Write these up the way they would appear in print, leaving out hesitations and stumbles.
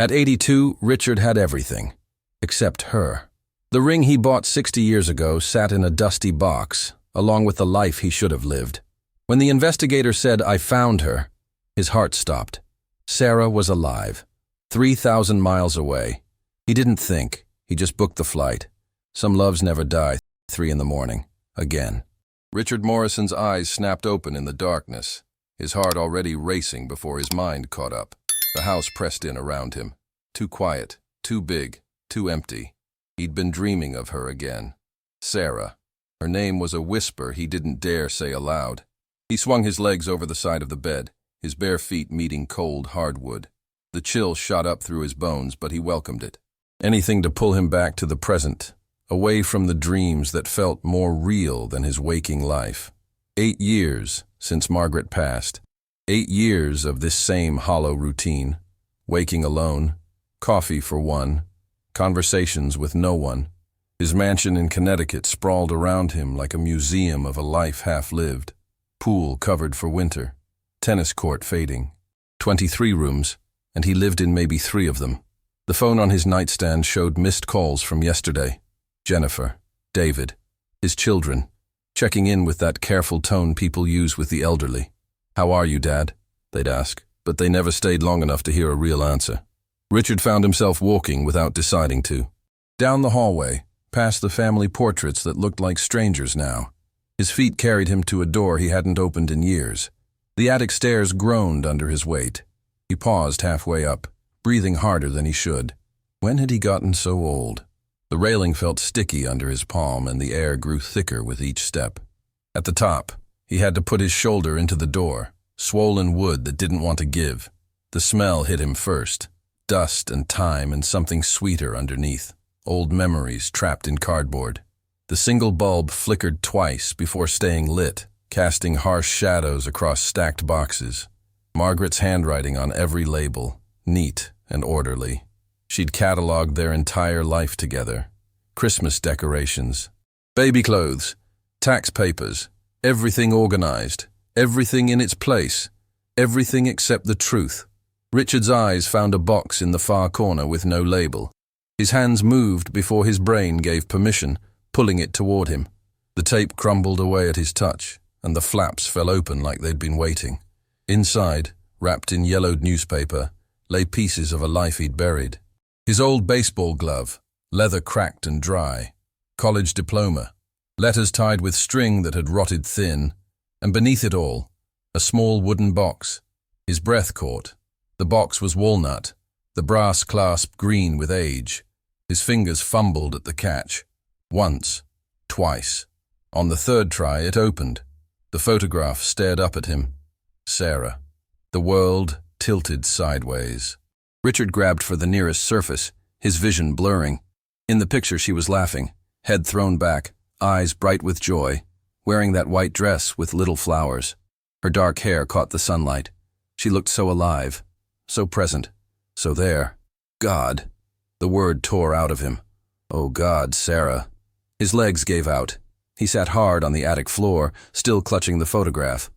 At 82, Richard had everything. Except her. The ring he bought 60 years ago sat in a dusty box, along with the life he should have lived. When the investigator said, "I found her," his heart stopped. Sarah was alive. 3,000 miles away. He didn't think. He just booked the flight. Some loves never die. 3 in the morning. Again. Richard Morrison's eyes snapped open in the darkness, his heart already racing before his mind caught up. The house pressed in around him. Too quiet, too big, too empty. He'd been dreaming of her again. Sarah. Her name was a whisper he didn't dare say aloud. He swung his legs over the side of the bed, his bare feet meeting cold hardwood. The chill shot up through his bones, but he welcomed it. Anything to pull him back to the present, away from the dreams that felt more real than his waking life. 8 years since Margaret passed. 8 years of this same hollow routine. Waking alone, coffee for one, conversations with no one. His mansion in Connecticut sprawled around him like a museum of a life half-lived. Pool covered for winter. Tennis court fading. 23 rooms, and he lived in maybe 3 of them. The phone on his nightstand showed missed calls from yesterday. Jennifer, David, his children, checking in with that careful tone people use with the elderly. "How are you, Dad?" they'd ask, but they never stayed long enough to hear a real answer. Richard found himself walking without deciding to. Down the hallway, past the family portraits that looked like strangers now. His feet carried him to a door he hadn't opened in years. The attic stairs groaned under his weight. He paused halfway up, breathing harder than he should. When had he gotten so old? The railing felt sticky under his palm, and the air grew thicker with each step. At the top, he had to put his shoulder into the door, swollen wood that didn't want to give. The smell hit him first. Dust and time and something sweeter underneath. Old memories trapped in cardboard. The single bulb flickered twice before staying lit, casting harsh shadows across stacked boxes. Margaret's handwriting on every label, neat and orderly. She'd cataloged their entire life together. Christmas decorations, baby clothes, tax papers, everything organized, everything in its place, everything except the truth. Richard's eyes found a box in the far corner with no label. His hands moved before his brain gave permission, pulling it toward him. The tape crumbled away at his touch, and the flaps fell open like they'd been waiting. Inside, wrapped in yellowed newspaper, lay pieces of a life he'd buried. His old baseball glove, leather cracked and dry, college diploma, letters tied with string that had rotted thin, and beneath it all, a small wooden box. His breath caught. The box was walnut, the brass clasp green with age. His fingers fumbled at the catch. Once, twice. On the third try, it opened. The photograph stared up at him. Sarah. The world tilted sideways. Richard grabbed for the nearest surface, his vision blurring. In the picture she was laughing, head thrown back, eyes bright with joy, wearing that white dress with little flowers. Her dark hair caught the sunlight. She looked so alive, so present, so there. God. The word tore out of him. Oh God, Sarah. His legs gave out. He sat hard on the attic floor, still clutching the photograph.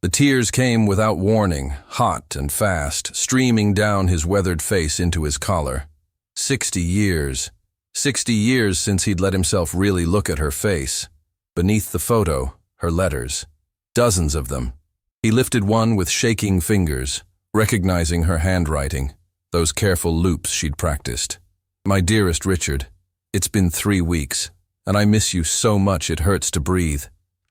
The tears came without warning, hot and fast, streaming down his weathered face into his collar. 60 years. 60 years since he'd let himself really look at her face. Beneath the photo, her letters. Dozens of them. He lifted one with shaking fingers, recognizing her handwriting, those careful loops she'd practiced. "My dearest Richard, it's been 3 weeks, and I miss you so much it hurts to breathe."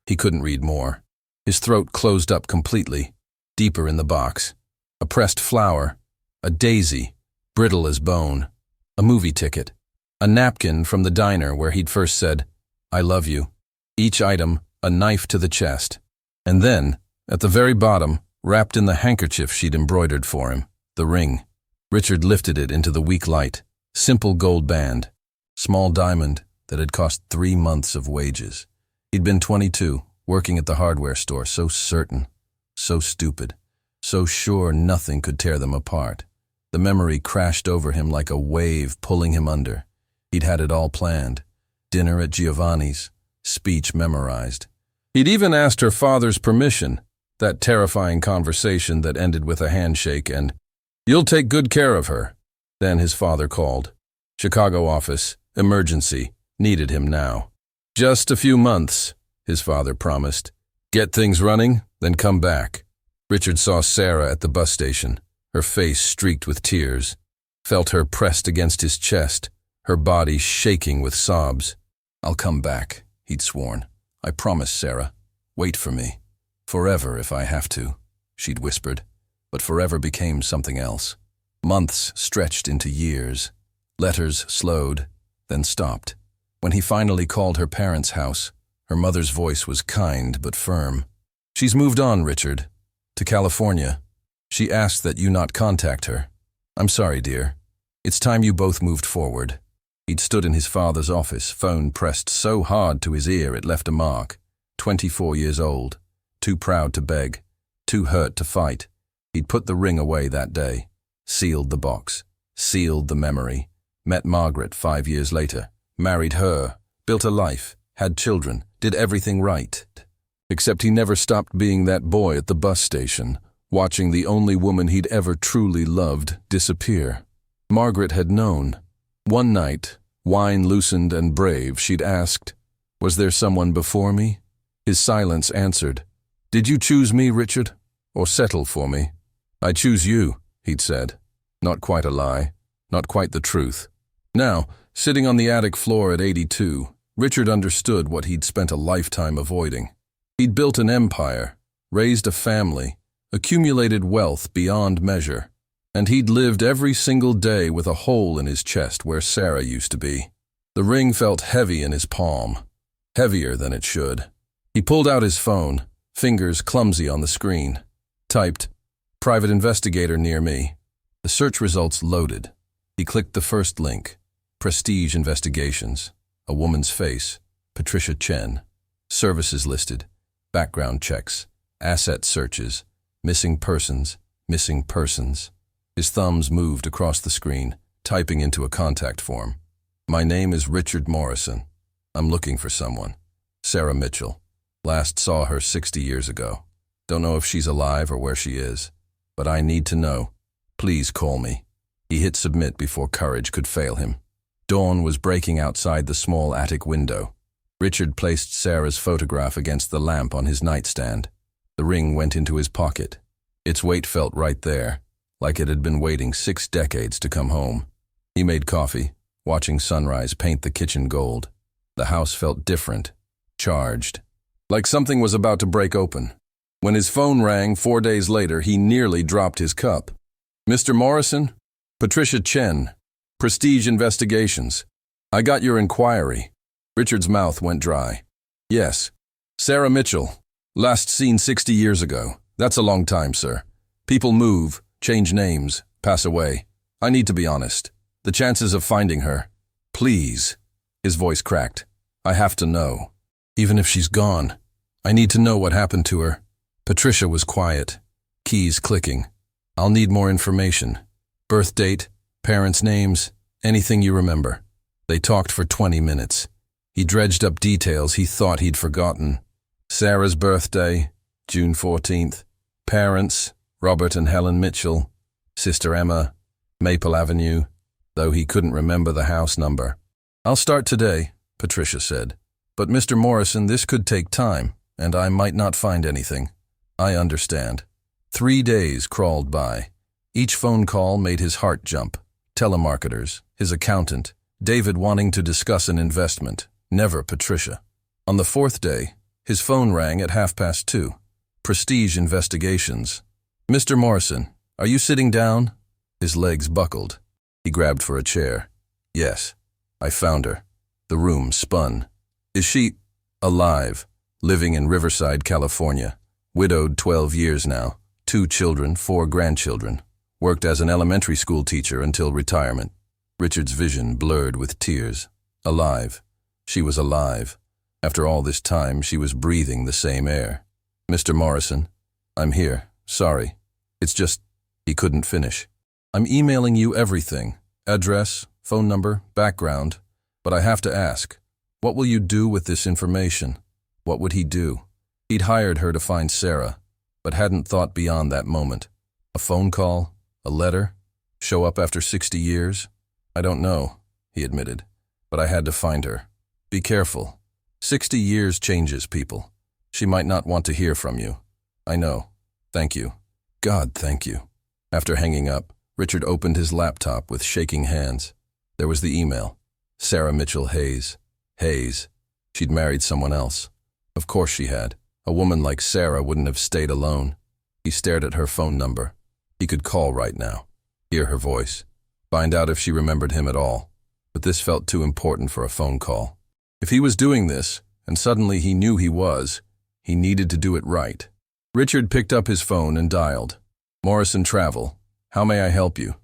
He couldn't read more. His throat closed up completely, deeper in the box. A pressed flower, a daisy, brittle as bone, a movie ticket, a napkin from the diner where he'd first said, "I love you." Each item, a knife to the chest. And then, at the very bottom, wrapped in the handkerchief she'd embroidered for him, the ring. Richard lifted it into the weak light. Simple gold band. Small diamond that had cost 3 months of wages. He'd been 22, working at the hardware store, so certain, so stupid, so sure nothing could tear them apart. The memory crashed over him like a wave pulling him under. He'd had it all planned. Dinner at Giovanni's, speech memorized. He'd even asked her father's permission, that terrifying conversation that ended with a handshake and, "You'll take good care of her." Then his father called. Chicago office, emergency, needed him now. Just a few months, his father promised. Get things running, then come back. Richard saw Sarah at the bus station, her face streaked with tears, felt her pressed against his chest, her body shaking with sobs. I'll come back, he'd sworn. I promise, Sarah. Wait for me. Forever if I have to, she'd whispered. But forever became something else. Months stretched into years. Letters slowed, then stopped. When he finally called her parents' house, her mother's voice was kind but firm. She's moved on, Richard. To California. She asked that you not contact her. I'm sorry, dear. It's time you both moved forward. He'd stood in his father's office, phone pressed so hard to his ear it left a mark. 24 years old. Too proud to beg. Too hurt to fight. He'd put the ring away that day. Sealed the box. Sealed the memory. Met Margaret 5 years later. Married her. Built a life. Had children. Did everything right. Except he never stopped being that boy at the bus station, watching the only woman he'd ever truly loved disappear. Margaret had known. One night, wine loosened and brave, she'd asked, "Was there someone before me?" His silence answered, "Did you choose me, Richard, or settle for me?" "I choose you," he'd said. Not quite a lie, not quite the truth. Now, sitting on the attic floor at 82, Richard understood what he'd spent a lifetime avoiding. He'd built an empire, raised a family, accumulated wealth beyond measure, and he'd lived every single day with a hole in his chest where Sarah used to be. The ring felt heavy in his palm, heavier than it should. He pulled out his phone, fingers clumsy on the screen. Typed, "Private investigator near me." The search results loaded. He clicked the first link, Prestige Investigations, a woman's face, Patricia Chen. Services listed, background checks, asset searches, missing persons, missing persons. His thumbs moved across the screen, typing into a contact form. "My name is Richard Morrison. I'm looking for someone. Sarah Mitchell. Last saw her 60 years ago. Don't know if she's alive or where she is, but I need to know. Please call me." He hit submit before courage could fail him. Dawn was breaking outside the small attic window. Richard placed Sarah's photograph against the lamp on his nightstand. The ring went into his pocket. Its weight felt right there, like it had been waiting 6 decades to come home. He made coffee, watching sunrise paint the kitchen gold. The house felt different, charged, like something was about to break open. When his phone rang 4 days later, he nearly dropped his cup. "Mr. Morrison? Patricia Chen. Prestige Investigations. I got your inquiry." Richard's mouth went dry. "Yes. Sarah Mitchell. Last seen 60 years ago. That's a long time, sir. People move, change names, pass away. I need to be honest. The chances of finding her. Please." His voice cracked. "I have to know. Even if she's gone. I need to know what happened to her." Patricia was quiet, keys clicking. "I'll need more information. Birth date, parents' names, anything you remember." They talked for 20 minutes. He dredged up details he thought he'd forgotten. Sarah's birthday, June 14th. Parents, Robert and Helen Mitchell. Sister Emma, Maple Avenue, though he couldn't remember the house number. "I'll start today," Patricia said. "But Mr. Morrison, this could take time, and I might not find anything." "I understand." 3 days crawled by. Each phone call made his heart jump. Telemarketers, his accountant, David wanting to discuss an investment, never Patricia. On the 4th day, his phone rang at 2:30. Prestige Investigations. "Mr. Morrison, are you sitting down?" His legs buckled. He grabbed for a chair. "Yes, I found her." The room spun. "Is she alive? Living in Riverside, California. Widowed 12 years now. 2 children, 4 grandchildren. Worked as an elementary school teacher until retirement." Richard's vision blurred with tears. Alive. She was alive. After all this time, she was breathing the same air. "Mr. Morrison, I'm here. Sorry. It's just..." He couldn't finish. "I'm emailing you everything. Address, phone number, background. But I have to ask, what will you do with this information?" What would he do? He'd hired her to find Sarah, but hadn't thought beyond that moment. A phone call? A letter? Show up after 60 years? I don't know, he admitted, but I had to find her. Be careful. 60 years changes people. She might not want to hear from you. I know. Thank you. God, thank you. After hanging up, Richard opened his laptop with shaking hands. There was the email. Sarah Mitchell Hayes. Hayes. She'd married someone else. Of course she had. A woman like Sarah wouldn't have stayed alone. He stared at her phone number. He could call right now. Hear her voice. Find out if she remembered him at all. But this felt too important for a phone call. If he was doing this, and suddenly he knew he was, he needed to do it right. Richard picked up his phone and dialed. Morrison Travel. How may I help you?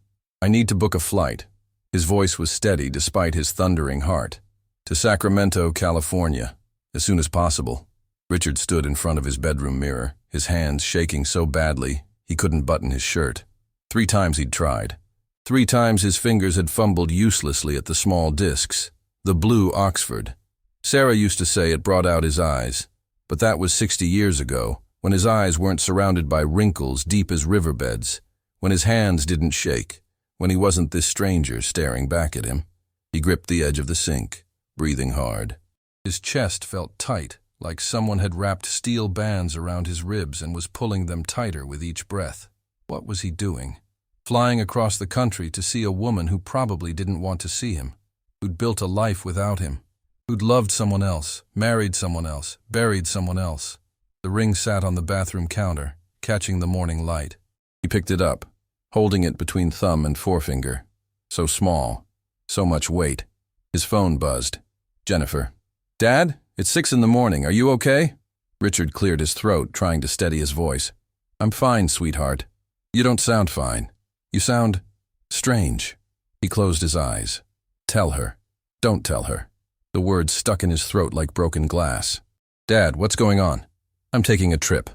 I need to book a flight. His voice was steady despite his thundering heart. To Sacramento, California. As soon as possible. Richard stood in front of his bedroom mirror, his hands shaking so badly he couldn't button his shirt. 3 times he'd tried. 3 times his fingers had fumbled uselessly at the small discs. The blue Oxford. Sarah used to say it brought out his eyes, but that was 60 years ago, when his eyes weren't surrounded by wrinkles deep as riverbeds, when his hands didn't shake, when he wasn't this stranger staring back at him. He gripped the edge of the sink, breathing hard. His chest felt tight, like someone had wrapped steel bands around his ribs and was pulling them tighter with each breath. What was he doing? Flying across the country to see a woman who probably didn't want to see him, who'd built a life without him, who'd loved someone else, married someone else, buried someone else. The ring sat on the bathroom counter, catching the morning light. He picked it up, holding it between thumb and forefinger. So small, so much weight. His phone buzzed. Jennifer. Dad, it's 6 in the morning. Are you okay? Richard cleared his throat, trying to steady his voice. I'm fine, sweetheart. You don't sound fine. You sound strange. He closed his eyes. Tell her. Don't tell her. The words stuck in his throat like broken glass. Dad, what's going on? I'm taking a trip.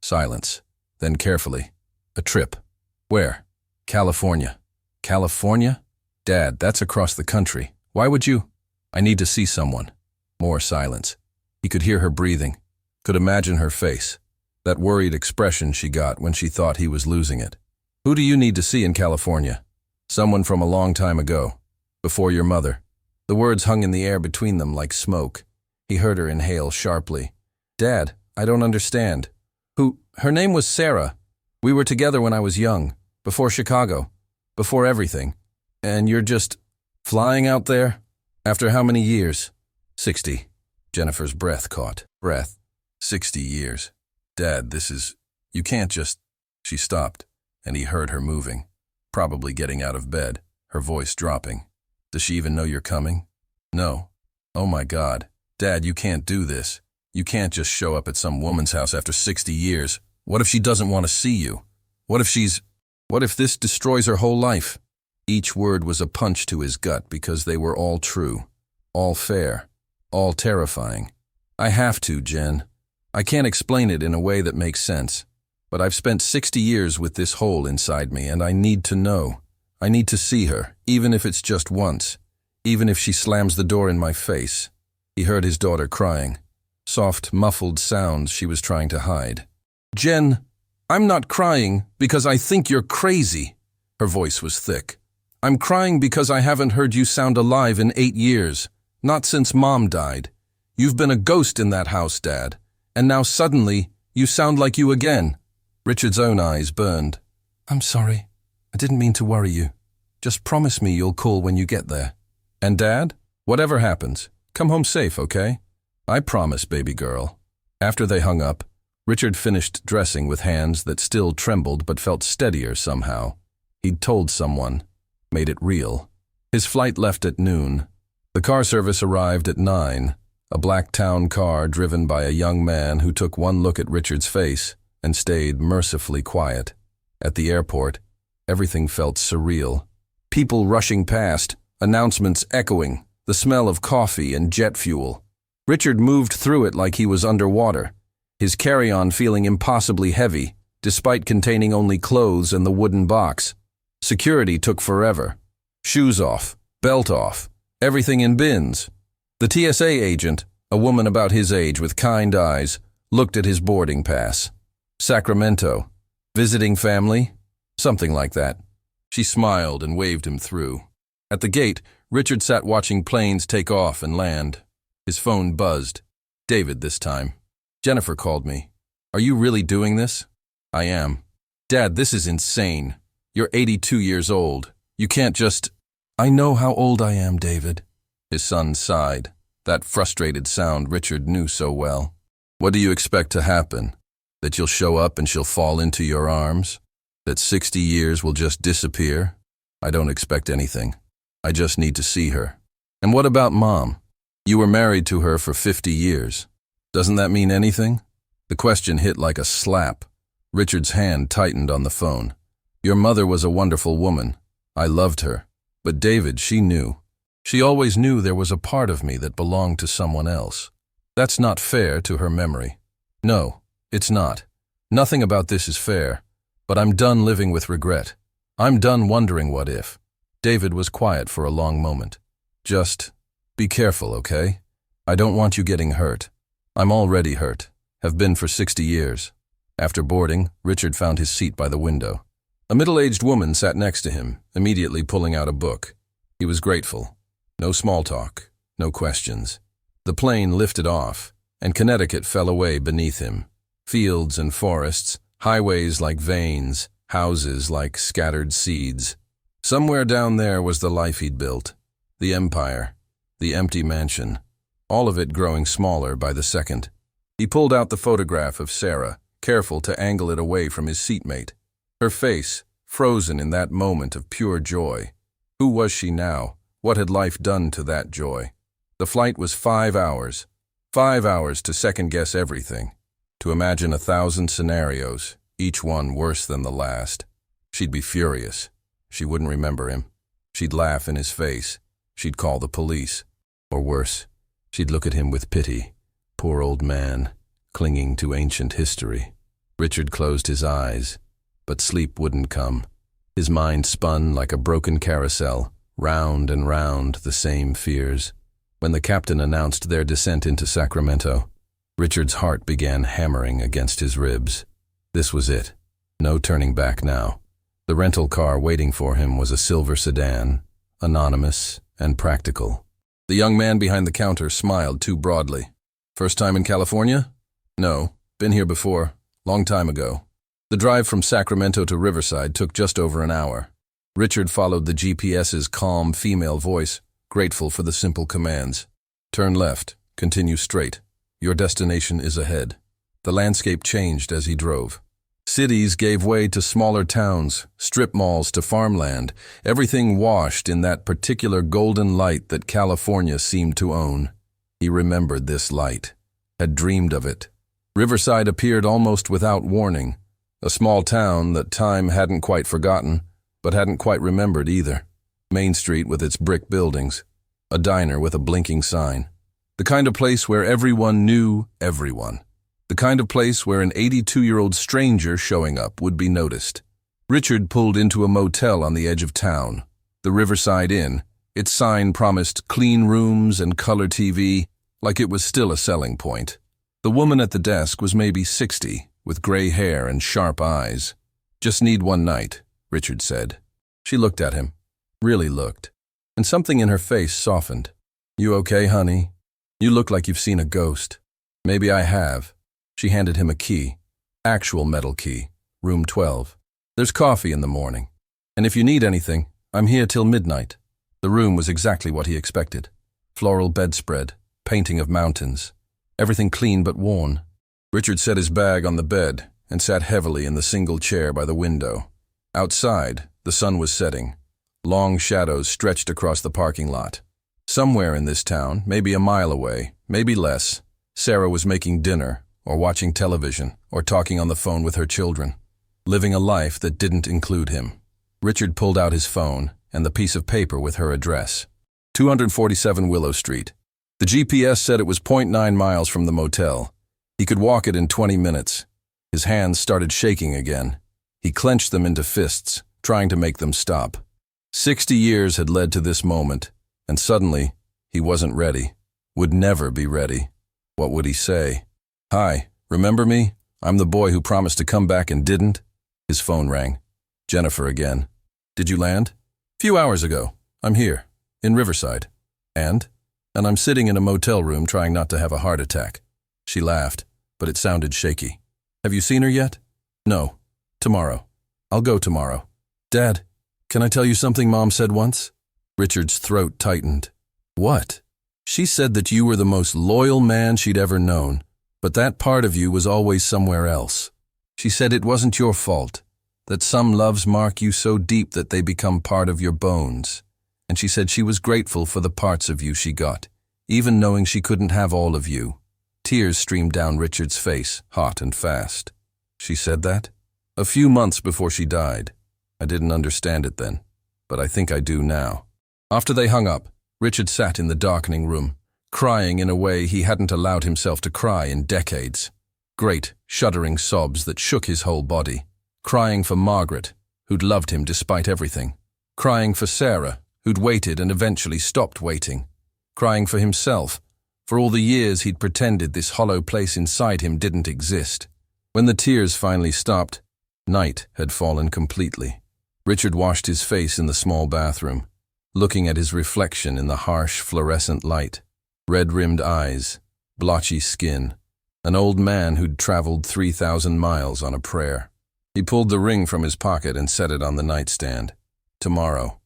Silence. Then carefully. A trip. Where? California. California? Dad, that's across the country. Why would you? I need to see someone. More silence. He could hear her breathing. Could imagine her face. That worried expression she got when she thought he was losing it. Who do you need to see in California? Someone from a long time ago. Before your mother. The words hung in the air between them like smoke. He heard her inhale sharply. Dad, I don't understand. Who? Her name was Sarah. We were together when I was young. Before Chicago. Before everything. And you're just flying out there? After how many years? 60. Jennifer's breath caught. 60 years. Dad, this is... You can't just... She stopped, and he heard her moving. Probably getting out of bed, her voice dropping. Does she even know you're coming? No. Oh my God. Dad, you can't do this. You can't just show up at some woman's house after 60 years. What if she doesn't want to see you? What if this destroys her whole life? Each word was a punch to his gut because they were all true. All fair. All terrifying. I have to, Jen. I can't explain it in a way that makes sense. But I've spent 60 years with this hole inside me, and I need to know. I need to see her, even if it's just once. Even if she slams the door in my face. He heard his daughter crying. Soft, muffled sounds she was trying to hide. Jen, I'm not crying because I think you're crazy. Her voice was thick. I'm crying because I haven't heard you sound alive in 8 years. Not since Mom died. You've been a ghost in that house, Dad. And now suddenly, you sound like you again. Richard's own eyes burned. I'm sorry. I didn't mean to worry you. Just promise me you'll call when you get there. And Dad, whatever happens, come home safe, okay? I promise, baby girl. After they hung up, Richard finished dressing with hands that still trembled but felt steadier somehow. He'd told someone. Made it real. His flight left at noon. The car service arrived at 9, a black town car driven by a young man who took one look at Richard's face and stayed mercifully quiet. At the airport, everything felt surreal. People rushing past, announcements echoing, the smell of coffee and jet fuel. Richard moved through it like he was underwater, his carry-on feeling impossibly heavy, despite containing only clothes and the wooden box. Security took forever. Shoes off, belt off, everything in bins. The TSA agent, a woman about his age with kind eyes, looked at his boarding pass. Sacramento. Visiting family? Something like that. She smiled and waved him through. At the gate, Richard sat watching planes take off and land. His phone buzzed. David this time. Jennifer called me. Are you really doing this? I am. Dad, this is insane. You're 82 years old. You can't just… I know how old I am, David. His son sighed. That frustrated sound Richard knew so well. What do you expect to happen? That you'll show up and she'll fall into your arms? That 60 years will just disappear? I don't expect anything. I just need to see her. And what about Mom? You were married to her for 50 years. Doesn't that mean anything? The question hit like a slap. Richard's hand tightened on the phone. Your mother was a wonderful woman. I loved her. But David, she knew. She always knew there was a part of me that belonged to someone else. That's not fair to her memory. No, it's not. Nothing about this is fair. But I'm done living with regret. I'm done wondering what if. David was quiet for a long moment. Just be careful, okay? I don't want you getting hurt. I'm already hurt. Have been for 60 years. After boarding, Richard found his seat by the window. A middle-aged woman sat next to him, immediately pulling out a book. He was grateful. No small talk, no questions. The plane lifted off, and Connecticut fell away beneath him. Fields and forests, highways like veins, houses like scattered seeds. Somewhere down there was the life he'd built, the empire, the empty mansion, all of it growing smaller by the second. He pulled out the photograph of Sarah, careful to angle it away from his seatmate. Her face, frozen in that moment of pure joy. Who was she now? What had life done to that joy? The flight was 5 hours. 5 hours to second-guess everything. To imagine 1,000 scenarios, each one worse than the last. She'd be furious. She wouldn't remember him. She'd laugh in his face. She'd call the police. Or worse, she'd look at him with pity. Poor old man, clinging to ancient history. Richard closed his eyes, but sleep wouldn't come. His mind spun like a broken carousel, round and round the same fears. When the captain announced their descent into Sacramento, Richard's heart began hammering against his ribs. This was it. No turning back now. The rental car waiting for him was a silver sedan, anonymous and practical. The young man behind the counter smiled too broadly. First time in California? No, been here before, long time ago. The drive from Sacramento to Riverside took just over an hour. Richard followed the GPS's calm female voice, grateful for the simple commands. Turn left, continue straight. Your destination is ahead. The landscape changed as he drove. Cities gave way to smaller towns, strip malls to farmland, everything washed in that particular golden light that California seemed to own. He remembered this light, had dreamed of it. Riverside appeared almost without warning, a small town that time hadn't quite forgotten, but hadn't quite remembered either. Main Street with its brick buildings, a diner with a blinking sign. The kind of place where everyone knew everyone. The kind of place where an 82-year-old stranger showing up would be noticed. Richard pulled into a motel on the edge of town, the Riverside Inn. Its sign promised clean rooms and color TV, like it was still a selling point. The woman at the desk was maybe 60, with gray hair and sharp eyes. Just need one night, Richard said. She looked at him, really looked, and something in her face softened. You okay, honey? You look like you've seen a ghost. Maybe I have. She handed him a key, actual metal key, room 12. There's coffee in the morning. And if you need anything, I'm here till midnight. The room was exactly what he expected. Floral bedspread, painting of mountains, everything clean but worn. Richard set his bag on the bed and sat heavily in the single chair by the window. Outside, the sun was setting. Long shadows stretched across the parking lot. Somewhere in this town, maybe a mile away, maybe less, Sarah was making dinner, or watching television, or talking on the phone with her children, living a life that didn't include him. Richard pulled out his phone and the piece of paper with her address. 247 Willow Street. The GPS said it was 0.9 miles from the motel. He could walk it in 20 minutes. His hands started shaking again. He clenched them into fists, trying to make them stop. 60 years had led to this moment, and suddenly, he wasn't ready. Would never be ready. What would he say? Hi, remember me? I'm the boy who promised to come back and didn't. His phone rang. Jennifer again. Did you land? Few hours ago. I'm here, in Riverside. And I'm sitting in a motel room trying not to have a heart attack. She laughed, but it sounded shaky. Have you seen her yet? No. Tomorrow. I'll go tomorrow. Dad, can I tell you something Mom said once? Richard's throat tightened. What? She said that you were the most loyal man she'd ever known, but that part of you was always somewhere else. She said it wasn't your fault, that some loves mark you so deep that they become part of your bones. And she said she was grateful for the parts of you she got, even knowing she couldn't have all of you. Tears streamed down Richard's face, hot and fast. She said that? A few months before she died. I didn't understand it then, but I think I do now. After they hung up, Richard sat in the darkening room, crying in a way he hadn't allowed himself to cry in decades. Great, shuddering sobs that shook his whole body. Crying for Margaret, who'd loved him despite everything. Crying for Sarah, who'd waited and eventually stopped waiting. Crying for himself, for all the years he'd pretended this hollow place inside him didn't exist. When the tears finally stopped, night had fallen completely. Richard washed his face in the small bathroom, looking at his reflection in the harsh fluorescent light. Red-rimmed eyes, blotchy skin, an old man who'd traveled 3,000 miles on a prayer. He pulled the ring from his pocket and set it on the nightstand. Tomorrow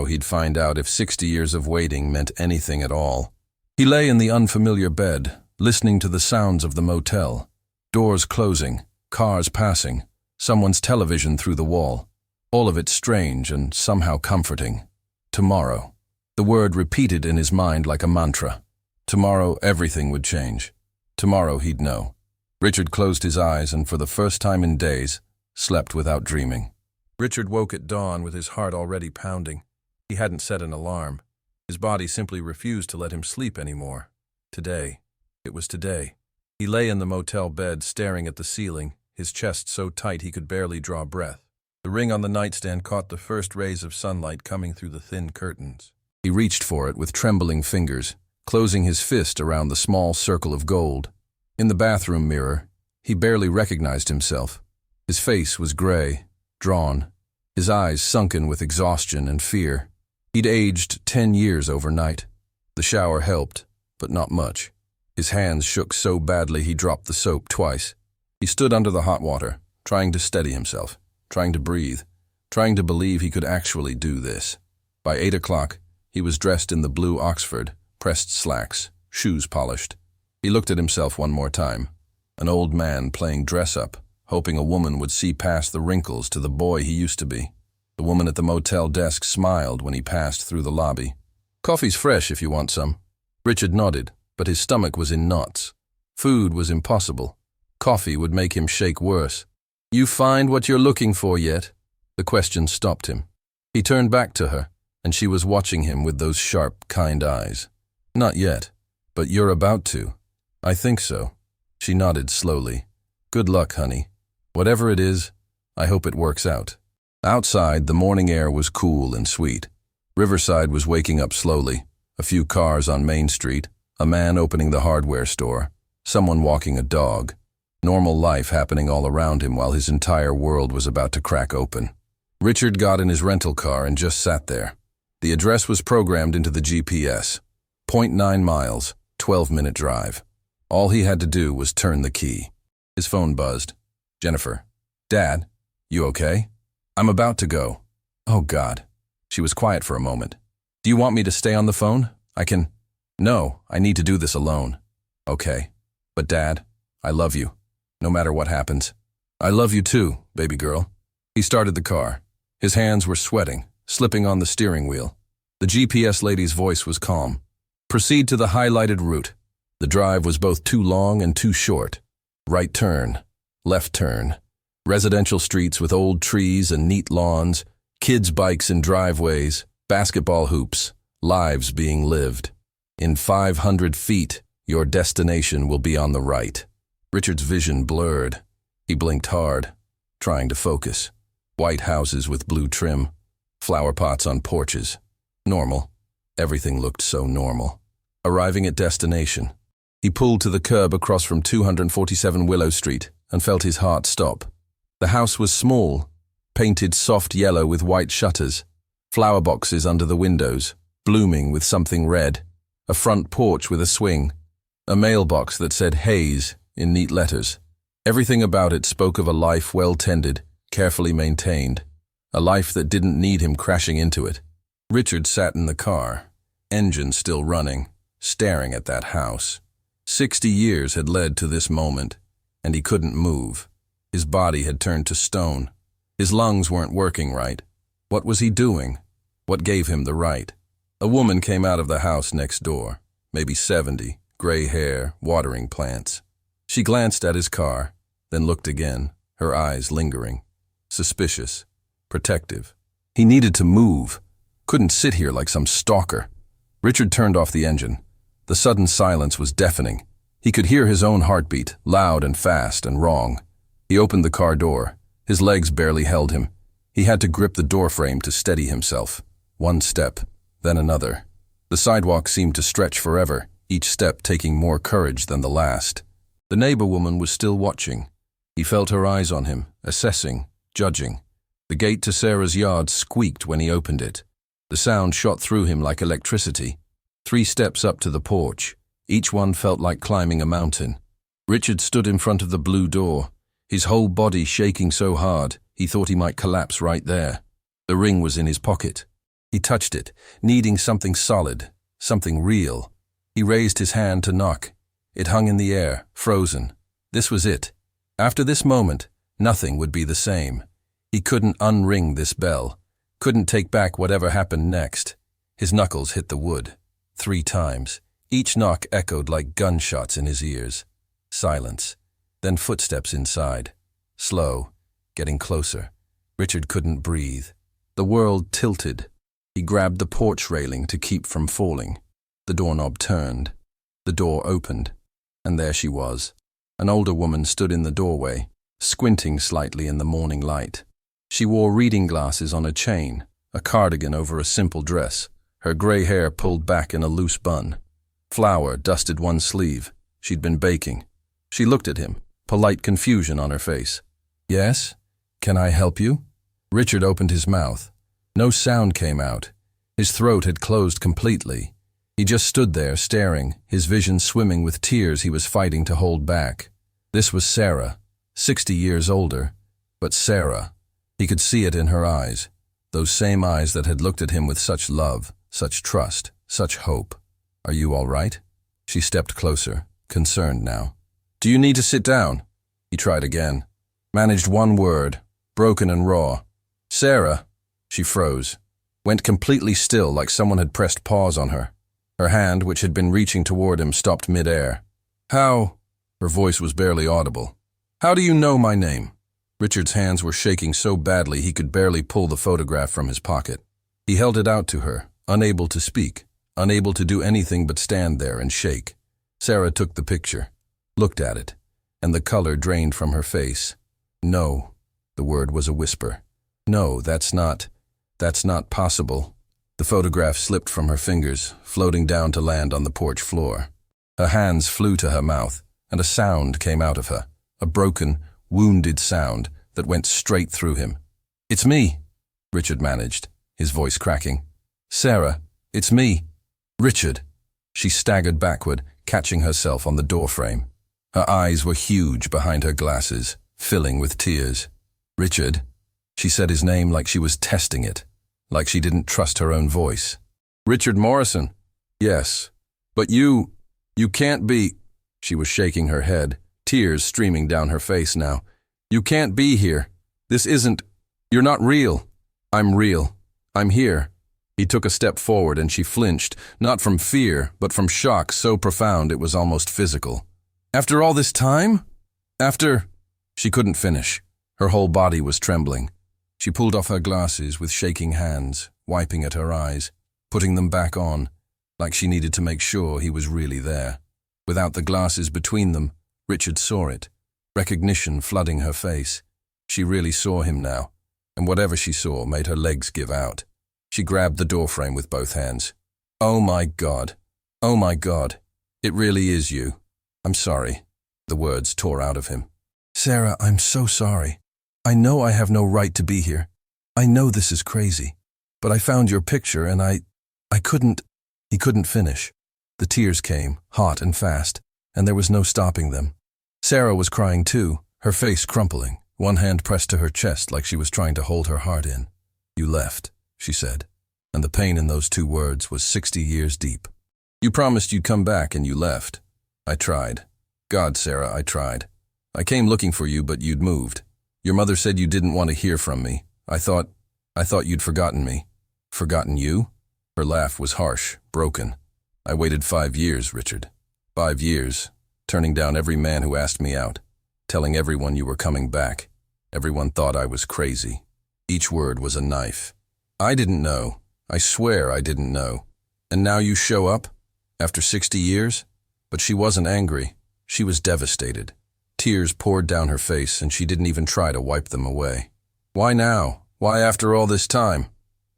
he'd find out if 60 years of waiting meant anything at all. He lay in the unfamiliar bed, listening to the sounds of the motel. Doors closing, cars passing, someone's television through the wall. All of it strange and somehow comforting. Tomorrow. The word repeated in his mind like a mantra. Tomorrow everything would change. Tomorrow he'd know. Richard closed his eyes and for the first time in days, slept without dreaming. Richard woke at dawn with his heart already pounding. He hadn't set an alarm. His body simply refused to let him sleep anymore. Today. It was today. He lay in the motel bed staring at the ceiling, his chest so tight he could barely draw breath. The ring on the nightstand caught the first rays of sunlight coming through the thin curtains. He reached for it with trembling fingers, closing his fist around the small circle of gold. In the bathroom mirror, he barely recognized himself. His face was gray, drawn, his eyes sunken with exhaustion and fear. He'd aged 10 years overnight. The shower helped, but not much. His hands shook so badly he dropped the soap twice. He stood under the hot water, trying to steady himself, trying to breathe, trying to believe he could actually do this. By 8 o'clock, he was dressed in the blue Oxford, pressed slacks, shoes polished. He looked at himself one more time. An old man playing dress-up, hoping a woman would see past the wrinkles to the boy he used to be. The woman at the motel desk smiled when he passed through the lobby. "Coffee's fresh if you want some." Richard nodded, but his stomach was in knots. Food was impossible. Coffee would make him shake worse. "You find what you're looking for yet?" The question stopped him. He turned back to her, and she was watching him with those sharp, kind eyes. "Not yet, but you're about to." "I think so." She nodded slowly. "Good luck, honey. Whatever it is, I hope it works out." Outside, the morning air was cool and sweet. Riverside was waking up slowly. A few cars on Main Street, a man opening the hardware store, someone walking a dog. Normal life happening all around him while his entire world was about to crack open. Richard got in his rental car and just sat there. The address was programmed into the GPS. 0.9 miles, 12-minute drive. All he had to do was turn the key. His phone buzzed. "Jennifer. Dad, you okay?" "I'm about to go." "Oh, God." She was quiet for a moment. "Do you want me to stay on the phone? I can—" "No, I need to do this alone." "Okay. But Dad, I love you. No matter what happens." "I love you too, baby girl." He started the car. His hands were sweating, slipping on the steering wheel. The GPS lady's voice was calm. "Proceed to the highlighted route." The drive was both too long and too short. Right turn, left turn. Residential streets with old trees and neat lawns, kids' bikes in driveways, basketball hoops, lives being lived. In 500 feet, your destination will be on the right. Richard's vision blurred. He blinked hard, trying to focus. White houses with blue trim, flower pots on porches. Normal. Everything looked so normal. Arriving at destination, he pulled to the curb across from 247 Willow Street and felt his heart stop. The house was small, painted soft yellow with white shutters, flower boxes under the windows, blooming with something red, a front porch with a swing, a mailbox that said Hayes in neat letters. Everything about it spoke of a life well tended, carefully maintained, a life that didn't need him crashing into it. Richard sat in the car, engine still running, staring at that house. 60 years had led to this moment, and he couldn't move. His body had turned to stone. His lungs weren't working right. What was he doing? What gave him the right? A woman came out of the house next door, maybe 70, gray hair, watering plants. She glanced at his car, then looked again, her eyes lingering. Suspicious, protective. He needed to move. Couldn't sit here like some stalker. Richard turned off the engine. The sudden silence was deafening. He could hear his own heartbeat, loud and fast and wrong. He opened the car door. His legs barely held him. He had to grip the doorframe to steady himself. One step, then another. The sidewalk seemed to stretch forever, each step taking more courage than the last. The neighbor woman was still watching. He felt her eyes on him, assessing, judging. The gate to Sarah's yard squeaked when he opened it. The sound shot through him like electricity. 3 steps up to the porch. Each one felt like climbing a mountain. Richard stood in front of the blue door, his whole body shaking so hard he thought he might collapse right there. The ring was in his pocket. He touched it, needing something solid, something real. He raised his hand to knock. It hung in the air, frozen. This was it. After this moment, nothing would be the same. He couldn't unring this bell, couldn't take back whatever happened next. His knuckles hit the wood. 3 times. Each knock echoed like gunshots in his ears. Silence. Then footsteps inside. Slow, getting closer. Richard couldn't breathe. The world tilted. He grabbed the porch railing to keep from falling. The doorknob turned. The door opened. And there she was. An older woman stood in the doorway, squinting slightly in the morning light. She wore reading glasses on a chain, a cardigan over a simple dress, her gray hair pulled back in a loose bun. Flour dusted one sleeve. She'd been baking. She looked at him, polite confusion on her face. "Yes? Can I help you?" Richard opened his mouth. No sound came out. His throat had closed completely. He just stood there staring, his vision swimming with tears he was fighting to hold back. This was Sarah, 60 years older, but Sarah. He could see it in her eyes, those same eyes that had looked at him with such love, such trust, such hope. "Are you all right?" She stepped closer, concerned now. "Do you need to sit down?" He tried again. Managed one word, broken and raw. "Sarah." She froze, went completely still like someone had pressed pause on her. Her hand, which had been reaching toward him, stopped mid-air. "How?" Her voice was barely audible. "How do you know my name?" Richard's hands were shaking so badly he could barely pull the photograph from his pocket. He held it out to her, unable to speak, unable to do anything but stand there and shake. Sarah took the picture, looked at it, and the color drained from her face. "No," the word was a whisper. "No, that's not possible." The photograph slipped from her fingers, floating down to land on the porch floor. Her hands flew to her mouth, and a sound came out of her, a broken, wounded sound that went straight through him. "It's me," Richard managed, his voice cracking. "Sarah, it's me." "Richard." She staggered backward, catching herself on the doorframe. Her eyes were huge behind her glasses, filling with tears. "Richard." She said his name like she was testing it, like she didn't trust her own voice. "Richard Morrison." "Yes. But you can't be." She was shaking her head, tears streaming down her face now. "You can't be here. This isn't. You're not real." "I'm real. I'm here." He took a step forward and she flinched, not from fear, but from shock so profound it was almost physical. "After all this time? After—" She couldn't finish. Her whole body was trembling. She pulled off her glasses with shaking hands, wiping at her eyes, putting them back on, like she needed to make sure he was really there. Without the glasses between them, Richard saw it, recognition flooding her face. She really saw him now, and whatever she saw made her legs give out. She grabbed the doorframe with both hands. "Oh my God. Oh my God. It really is you. I'm sorry." The words tore out of him. "Sarah, I'm so sorry. I know I have no right to be here. I know this is crazy. But I found your picture and I couldn't. He couldn't finish. The tears came, hot and fast, and there was no stopping them. Sarah was crying too, her face crumpling, one hand pressed to her chest like she was trying to hold her heart in. You left, she said, and the pain in those 2 words was 60 years deep. You promised you'd come back and you left. I tried. God, Sarah, I tried. I came looking for you, but you'd moved. Your mother said you didn't want to hear from me. I thought you'd forgotten me. Forgotten you? Her laugh was harsh, broken. I waited 5 years, Richard. 5 years, turning down every man who asked me out, telling everyone you were coming back. Everyone thought I was crazy. Each word was a knife. I didn't know. I swear I didn't know. And now you show up? After 60 years? But she wasn't angry. She was devastated. Tears poured down her face, and she didn't even try to wipe them away. Why now? Why after all this time?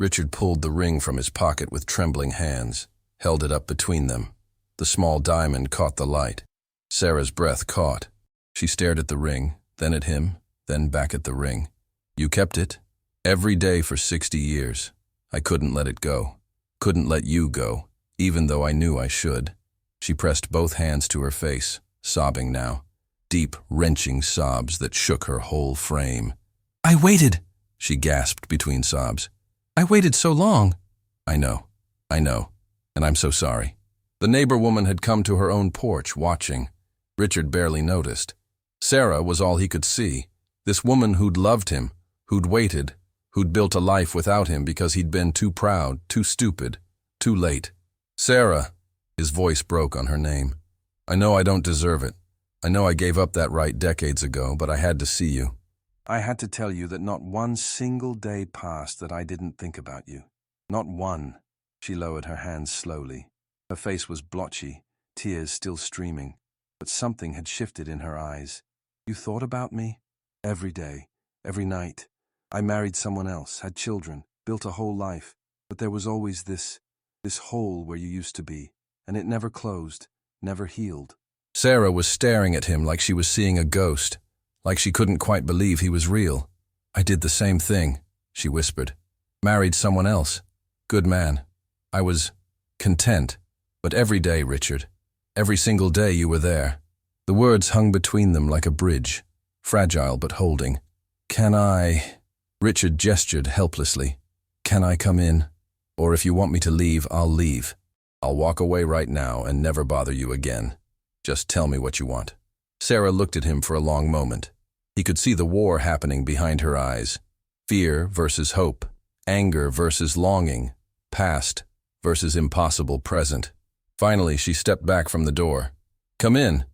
Richard pulled the ring from his pocket with trembling hands, held it up between them. The small diamond caught the light. Sarah's breath caught. She stared at the ring, then at him, then back at the ring. You kept it? Every day for 60 years. I couldn't let it go. Couldn't let you go, even though I knew I should. She pressed both hands to her face, sobbing now. Deep, wrenching sobs that shook her whole frame. I waited, she gasped between sobs. I waited so long. I know, and I'm so sorry. The neighbor woman had come to her own porch, watching. Richard barely noticed. Sarah was all he could see. This woman who'd loved him, who'd waited, who'd built a life without him because he'd been too proud, too stupid, too late. Sarah, his voice broke on her name. I know I don't deserve it. I know I gave up that right decades ago, but I had to see you. I had to tell you that not one single day passed that I didn't think about you. Not one. She lowered her hands slowly. Her face was blotchy, tears still streaming, but something had shifted in her eyes. You thought about me? Every day, every night. I married someone else, had children, built a whole life, but there was always this hole where you used to be, and it never closed, never healed. Sarah was staring at him like she was seeing a ghost, like she couldn't quite believe he was real. I did the same thing, she whispered. Married someone else. Good man. I was content. But every day, Richard, every single day you were there. The words hung between them like a bridge, fragile but holding. Can I? Richard gestured helplessly. Can I come in? Or if you want me to leave, I'll leave. I'll walk away right now and never bother you again. Just tell me what you want. Sarah looked at him for a long moment. He could see the war happening behind her eyes. Fear versus hope. Anger versus longing. Past versus impossible present. Finally, she stepped back from the door. Come in.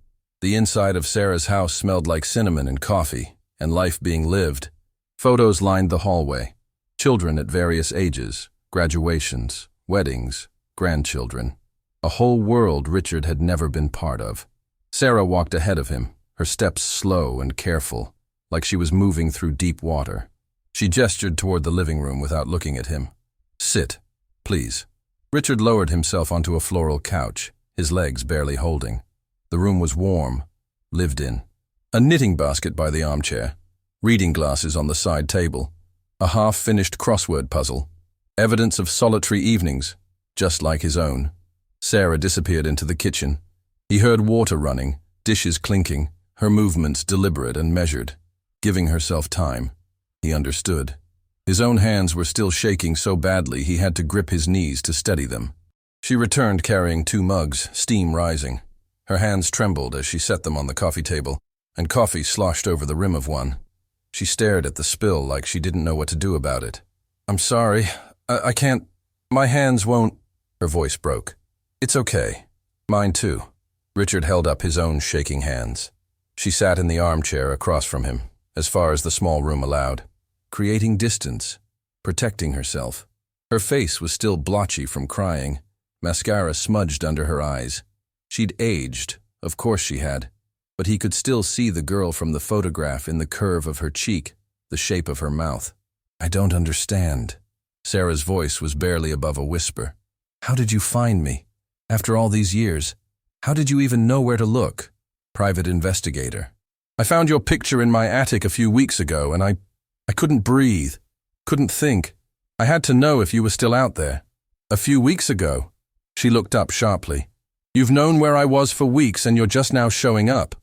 The inside of Sarah's house smelled like cinnamon and coffee, and life being lived. Photos lined the hallway. Children at various ages, graduations, weddings, grandchildren. A whole world Richard had never been part of. Sarah walked ahead of him, her steps slow and careful, like she was moving through deep water. She gestured toward the living room without looking at him. Sit, please. Richard lowered himself onto a floral couch, his legs barely holding. The room was warm, lived in. A knitting basket by the armchair, reading glasses on the side table, a half-finished crossword puzzle, evidence of solitary evenings, just like his own. Sarah disappeared into the kitchen. He heard water running, dishes clinking, her movements deliberate and measured, giving herself time. He understood. His own hands were still shaking so badly he had to grip his knees to steady them. She returned carrying 2 mugs, steam rising. Her hands trembled as she set them on the coffee table, and coffee sloshed over the rim of one. She stared at the spill like she didn't know what to do about it. I'm sorry. I can't. My hands won't. Her voice broke. It's okay. Mine too. Richard held up his own shaking hands. She sat in the armchair across from him, as far as the small room allowed, creating distance, protecting herself. Her face was still blotchy from crying, mascara smudged under her eyes. She'd aged, of course she had, but he could still see the girl from the photograph in the curve of her cheek, the shape of her mouth. I don't understand. Sarah's voice was barely above a whisper. How did you find me? After all these years, how did you even know where to look? Private investigator. I found your picture in my attic a few weeks ago, and I I couldn't breathe, couldn't think. I had to know if you were still out there. A few weeks ago. She looked up sharply. You've known where I was for weeks and you're just now showing up.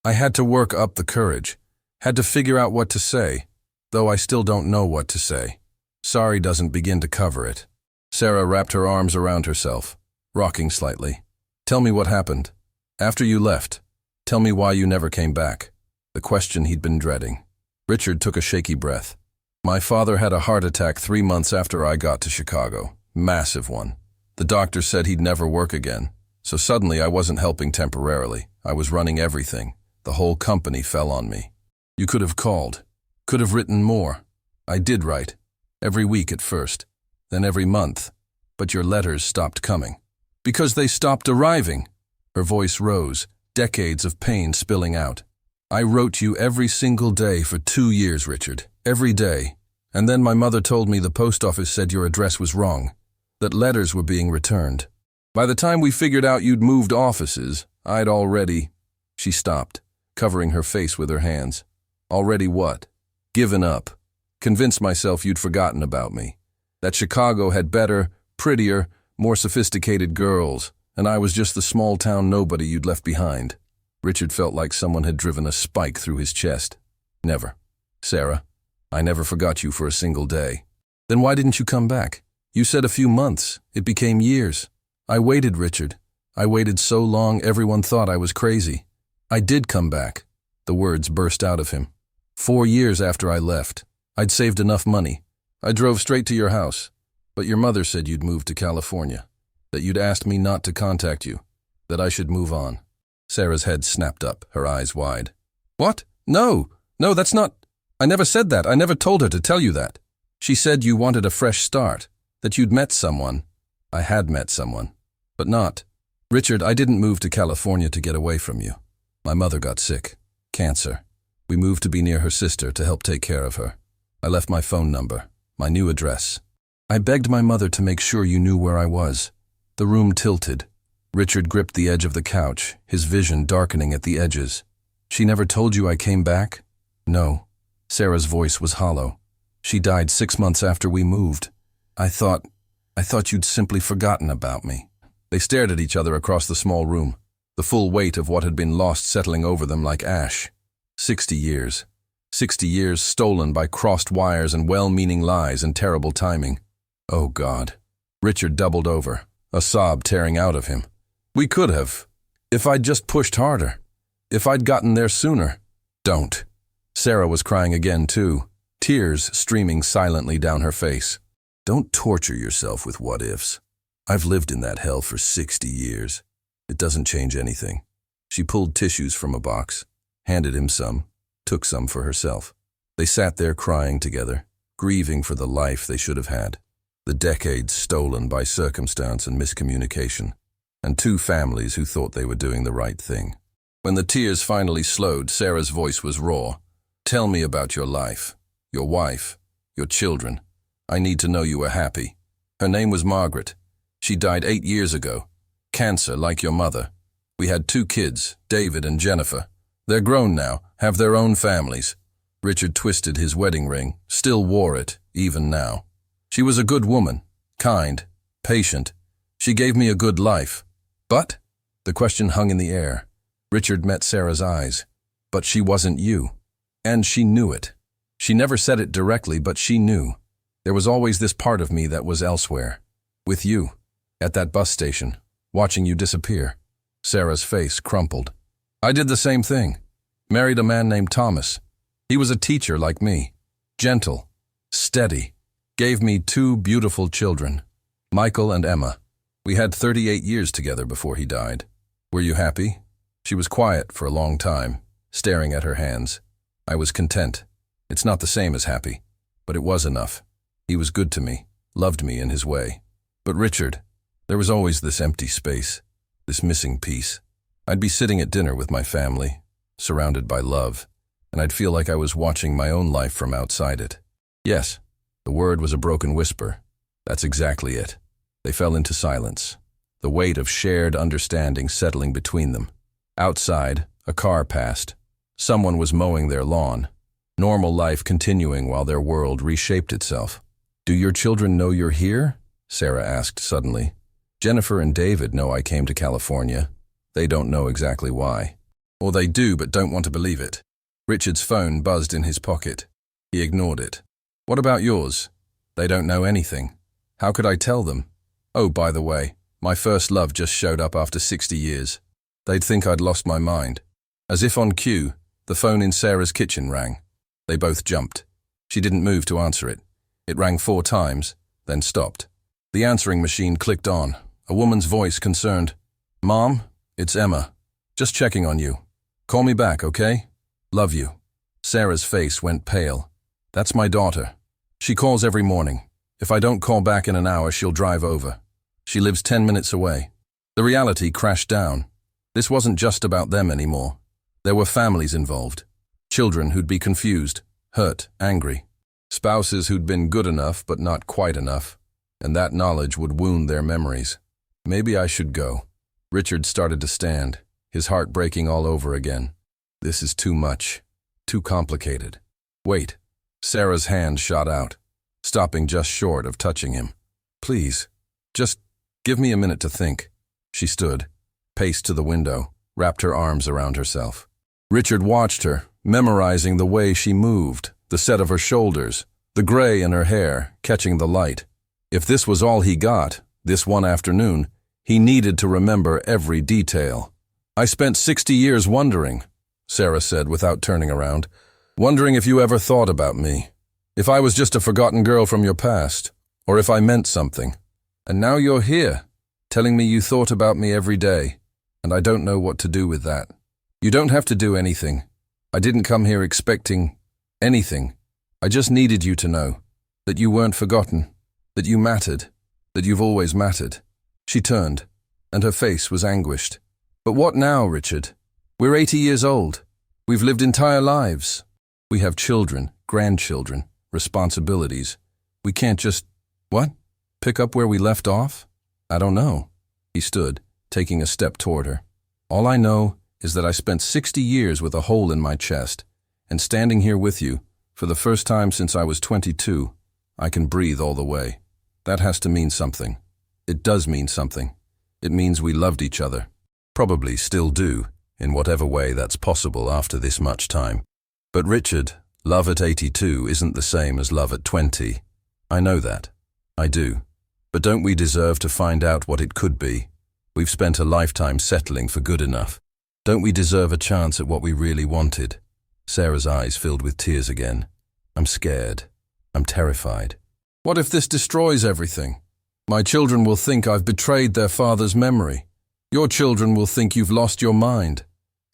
I had to work up the courage. Had to figure out what to say, though I still don't know what to say. Sorry doesn't begin to cover it. Sarah wrapped her arms around herself, rocking slightly. Tell me what happened. After you left, tell me why you never came back. The question he'd been dreading. Richard took a shaky breath. My father had a heart attack 3 months after I got to Chicago. Massive one. The doctor said he'd never work again. So suddenly I wasn't helping temporarily. I was running everything. The whole company fell on me. You could have called. Could have written more. I did write. Every week at first. Then every month. But your letters stopped coming. Because they stopped arriving. Her voice rose, decades of pain spilling out. I wrote you every single day for 2 years, Richard. Every day. And then my mother told me the post office said your address was wrong. That letters were being returned. By the time we figured out you'd moved offices, I'd already... She stopped, covering her face with her hands. Already what? Given up. Convinced myself you'd forgotten about me. That Chicago had better, prettier, more sophisticated girls, and I was just the small-town nobody you'd left behind. Richard felt like someone had driven a spike through his chest. Never. Sarah, I never forgot you for a single day. Then why didn't you come back? You said a few months. It became years. I waited, Richard. I waited so long everyone thought I was crazy. I did come back. The words burst out of him. 4 years after I left. I'd saved enough money. I drove straight to your house. But your mother said you'd moved to California. That you'd asked me not to contact you. That I should move on. Sarah's head snapped up, her eyes wide. What? No, that's not... I never said that. I never told her to tell you that. She said you wanted a fresh start. That you'd met someone. I had met someone. But not. Richard, I didn't move to California to get away from you. My mother got sick. Cancer. We moved to be near her sister to help take care of her. I left my phone number, my new address. I begged my mother to make sure you knew where I was. The room tilted. Richard gripped the edge of the couch, his vision darkening at the edges. She never told you I came back? No. Sarah's voice was hollow. She died 6 months after we moved. I thought you'd simply forgotten about me. They stared at each other across the small room, the full weight of what had been lost settling over them like ash. 60 years. 60 years stolen by crossed wires and well-meaning lies and terrible timing. Oh, God. Richard doubled over, a sob tearing out of him. We could have. If I'd just pushed harder. If I'd gotten there sooner. Don't. Sarah was crying again, too, tears streaming silently down her face. Don't torture yourself with what-ifs. I've lived in that hell for 60 years. It doesn't change anything. She pulled tissues from a box, handed him some, took some for herself. They sat there crying together, grieving for the life they should have had. The decades stolen by circumstance and miscommunication, and 2 families who thought they were doing the right thing. When the tears finally slowed, Sarah's voice was raw. Tell me about your life, your wife, your children. I need to know you were happy. Her name was Margaret. She died 8 years ago. Cancer, like your mother. We had 2 kids, David and Jennifer. They're grown now, have their own families. Richard twisted his wedding ring, still wore it, even now. She was a good woman, kind, patient. She gave me a good life. But? The question hung in the air. Richard met Sarah's eyes. But she wasn't you. And she knew it. She never said it directly, but she knew. There was always this part of me that was elsewhere. With you. At that bus station. Watching you disappear. Sarah's face crumpled. I did the same thing. Married a man named Thomas. He was a teacher like me. Gentle. Steady. Gave me 2 beautiful children. Michael and Emma. We had 38 years together before he died. Were you happy? She was quiet for a long time, staring at her hands. I was content. It's not the same as happy. But it was enough. He was good to me, loved me in his way. But Richard, there was always this empty space, this missing piece. I'd be sitting at dinner with my family, surrounded by love, and I'd feel like I was watching my own life from outside it. Yes, the word was a broken whisper. That's exactly it. They fell into silence, the weight of shared understanding settling between them. Outside, a car passed. Someone was mowing their lawn. normal life continuing while their world reshaped itself. "Do your children know you're here?" Sarah asked suddenly. "Jennifer and David know I came to California. They don't know exactly why. Or they do but don't want to believe it." Richard's phone buzzed in his pocket. He ignored it. "What about yours?" "They don't know anything. How could I tell them? Oh, by the way, my first love just showed up after 60 years. They'd think I'd lost my mind." As if on cue, the phone in Sarah's kitchen rang. They both jumped. She didn't move to answer it. It rang 4 times, then stopped. The answering machine clicked on. A woman's voice concerned. "Mom, it's Emma. Just checking on you. Call me back, okay? Love you." Sarah's face went pale. "That's my daughter. She calls every morning. If I don't call back in an hour, she'll drive over. She lives 10 minutes away." The reality crashed down. This wasn't just about them anymore. There were families involved. Children who'd be confused, hurt, angry. Spouses who'd been good enough but not quite enough. And that knowledge would wound their memories. "Maybe I should go." Richard started to stand, his heart breaking all over again. "This is too much. Too complicated." "Wait." Sarah's hand shot out, stopping just short of touching him. "Please, just give me a minute to think." She stood, paced to the window, wrapped her arms around herself. Richard watched her, memorizing the way she moved, the set of her shoulders, the gray in her hair, catching the light. If this was all he got, this one afternoon, he needed to remember every detail. "I spent 60 years wondering," Sarah said without turning around, "wondering if you ever thought about me, if I was just a forgotten girl from your past, or if I meant something. And now you're here, telling me you thought about me every day, and I don't know what to do with that. You don't have to do anything. I didn't come here expecting anything. I just needed you to know that you weren't forgotten, that you mattered, that you've always mattered." She turned, and her face was anguished. "But what now, Richard? We're 80 years old. We've lived entire lives. We have children, grandchildren, responsibilities. We can't just, what? Pick up where we left off? I don't know." He stood, taking a step toward her. "All I know is that I spent 60 years with a hole in my chest, and standing here with you, for the first time since I was 22, I can breathe all the way. That has to mean something. It does mean something. It means we loved each other. Probably still do, in whatever way that's possible after this much time. But Richard, love at 82 isn't the same as love at 20. I know that. I do. But don't we deserve to find out what it could be? We've spent a lifetime settling for good enough. Don't we deserve a chance at what we really wanted?" Sarah's eyes filled with tears again. "I'm scared. I'm terrified. What if this destroys everything? My children will think I've betrayed their father's memory. Your children will think you've lost your mind.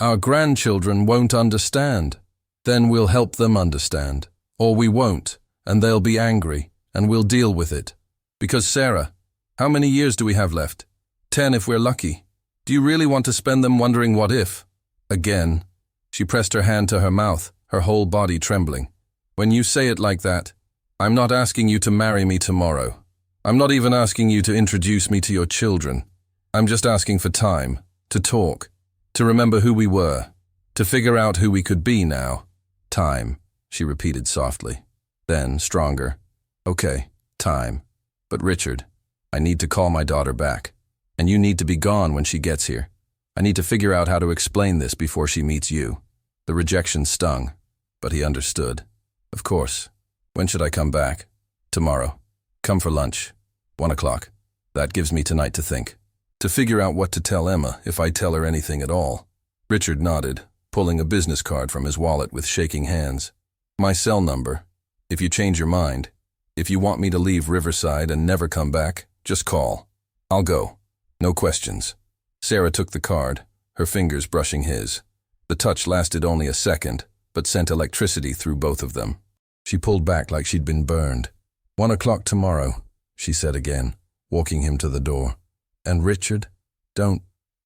Our grandchildren won't understand. Then we'll help them understand. Or we won't, and they'll be angry, and we'll deal with it. Because, Sarah, how many years do we have left? 10 if we're lucky. Do you really want to spend them wondering what if?" Again, she pressed her hand to her mouth, her whole body trembling. "When you say it like that, I'm not asking you to marry me tomorrow. I'm not even asking you to introduce me to your children. I'm just asking for time, to talk, to remember who we were, to figure out who we could be now. Time," she repeated softly. Then, stronger, "Okay, time. But Richard, I need to call my daughter back. And you need to be gone when she gets here. I need to figure out how to explain this before she meets you." The rejection stung, but he understood. "Of course. When should I come back?" "Tomorrow. Come for lunch. 1 o'clock. That gives me tonight to think. To figure out what to tell Emma, if I tell her anything at all." Richard nodded, pulling a business card from his wallet with shaking hands. "My cell number. If you change your mind, if you want me to leave Riverside and never come back, just call. I'll go. No questions." Sarah took the card, her fingers brushing his. The touch lasted only a second, but sent electricity through both of them. She pulled back like she'd been burned. 1 o'clock tomorrow, she said again, walking him to the door. "And Richard, don't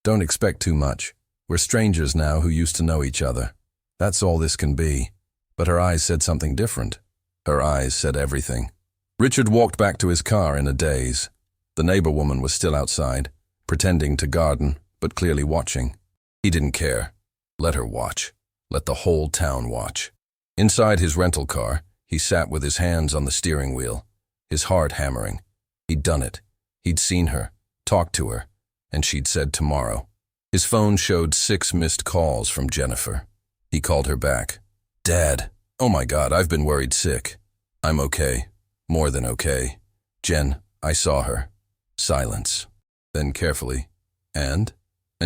expect too much. We're strangers now who used to know each other. That's all this can be." But her eyes said something different. Her eyes said everything. Richard walked back to his car in a daze. The neighbor woman was still outside, pretending to garden, but clearly watching. He didn't care. Let her watch. Let the whole town watch. Inside his rental car, he sat with his hands on the steering wheel, his heart hammering. He'd done it. He'd seen her, talked to her, and she'd said tomorrow. His phone showed 6 missed calls from Jennifer. He called her back. "Dad, oh my God, I've been worried sick." "I'm okay. More than okay. Jen, I saw her." Silence. Then carefully. And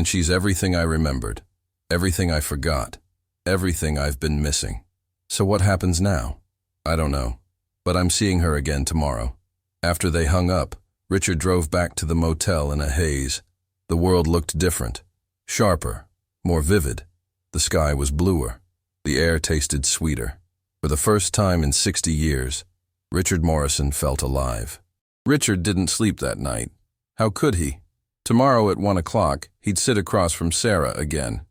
she's everything I remembered. Everything I forgot. Everything I've been missing. So what happens now? I don't know. But I'm seeing her again tomorrow. After they hung up, Richard drove back to the motel in a haze. The world looked different. Sharper. More vivid. The sky was bluer. The air tasted sweeter. For the first time in 60 years, Richard Morrison felt alive. Richard didn't sleep that night. How could he? Tomorrow at 1 o'clock, he'd sit across from Sarah again.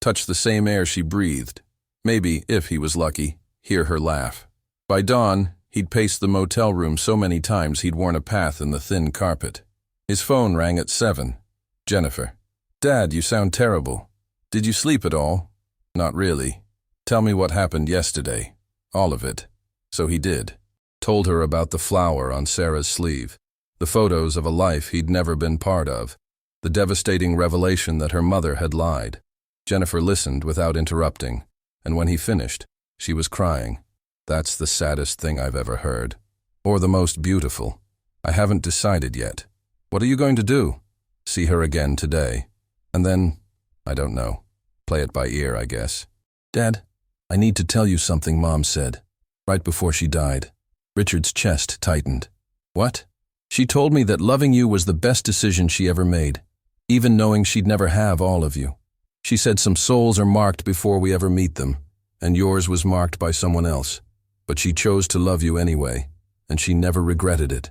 Touch the same air she breathed. Maybe, if he was lucky, hear her laugh. By dawn, he'd paced the motel room so many times he'd worn a path in the thin carpet. His phone rang at 7. Jennifer. "Dad, you sound terrible. Did you sleep at all?" "Not really. Tell me what happened yesterday. All of it." So he did. Told her about the flower on Sarah's sleeve, the photos of a life he'd never been part of, the devastating revelation that her mother had lied. Jennifer listened without interrupting, and when he finished, she was crying. "That's the saddest thing I've ever heard. Or the most beautiful. I haven't decided yet. What are you going to do?" "See her again today. And then, I don't know. Play it by ear, I guess." "Dad, I need to tell you something Mom said, right before she died." Richard's chest tightened. "What?" "She told me that loving you was the best decision she ever made, even knowing she'd never have all of you. She said some souls are marked before we ever meet them, and yours was marked by someone else. But she chose to love you anyway, and she never regretted it."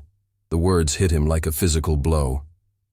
The words hit him like a physical blow.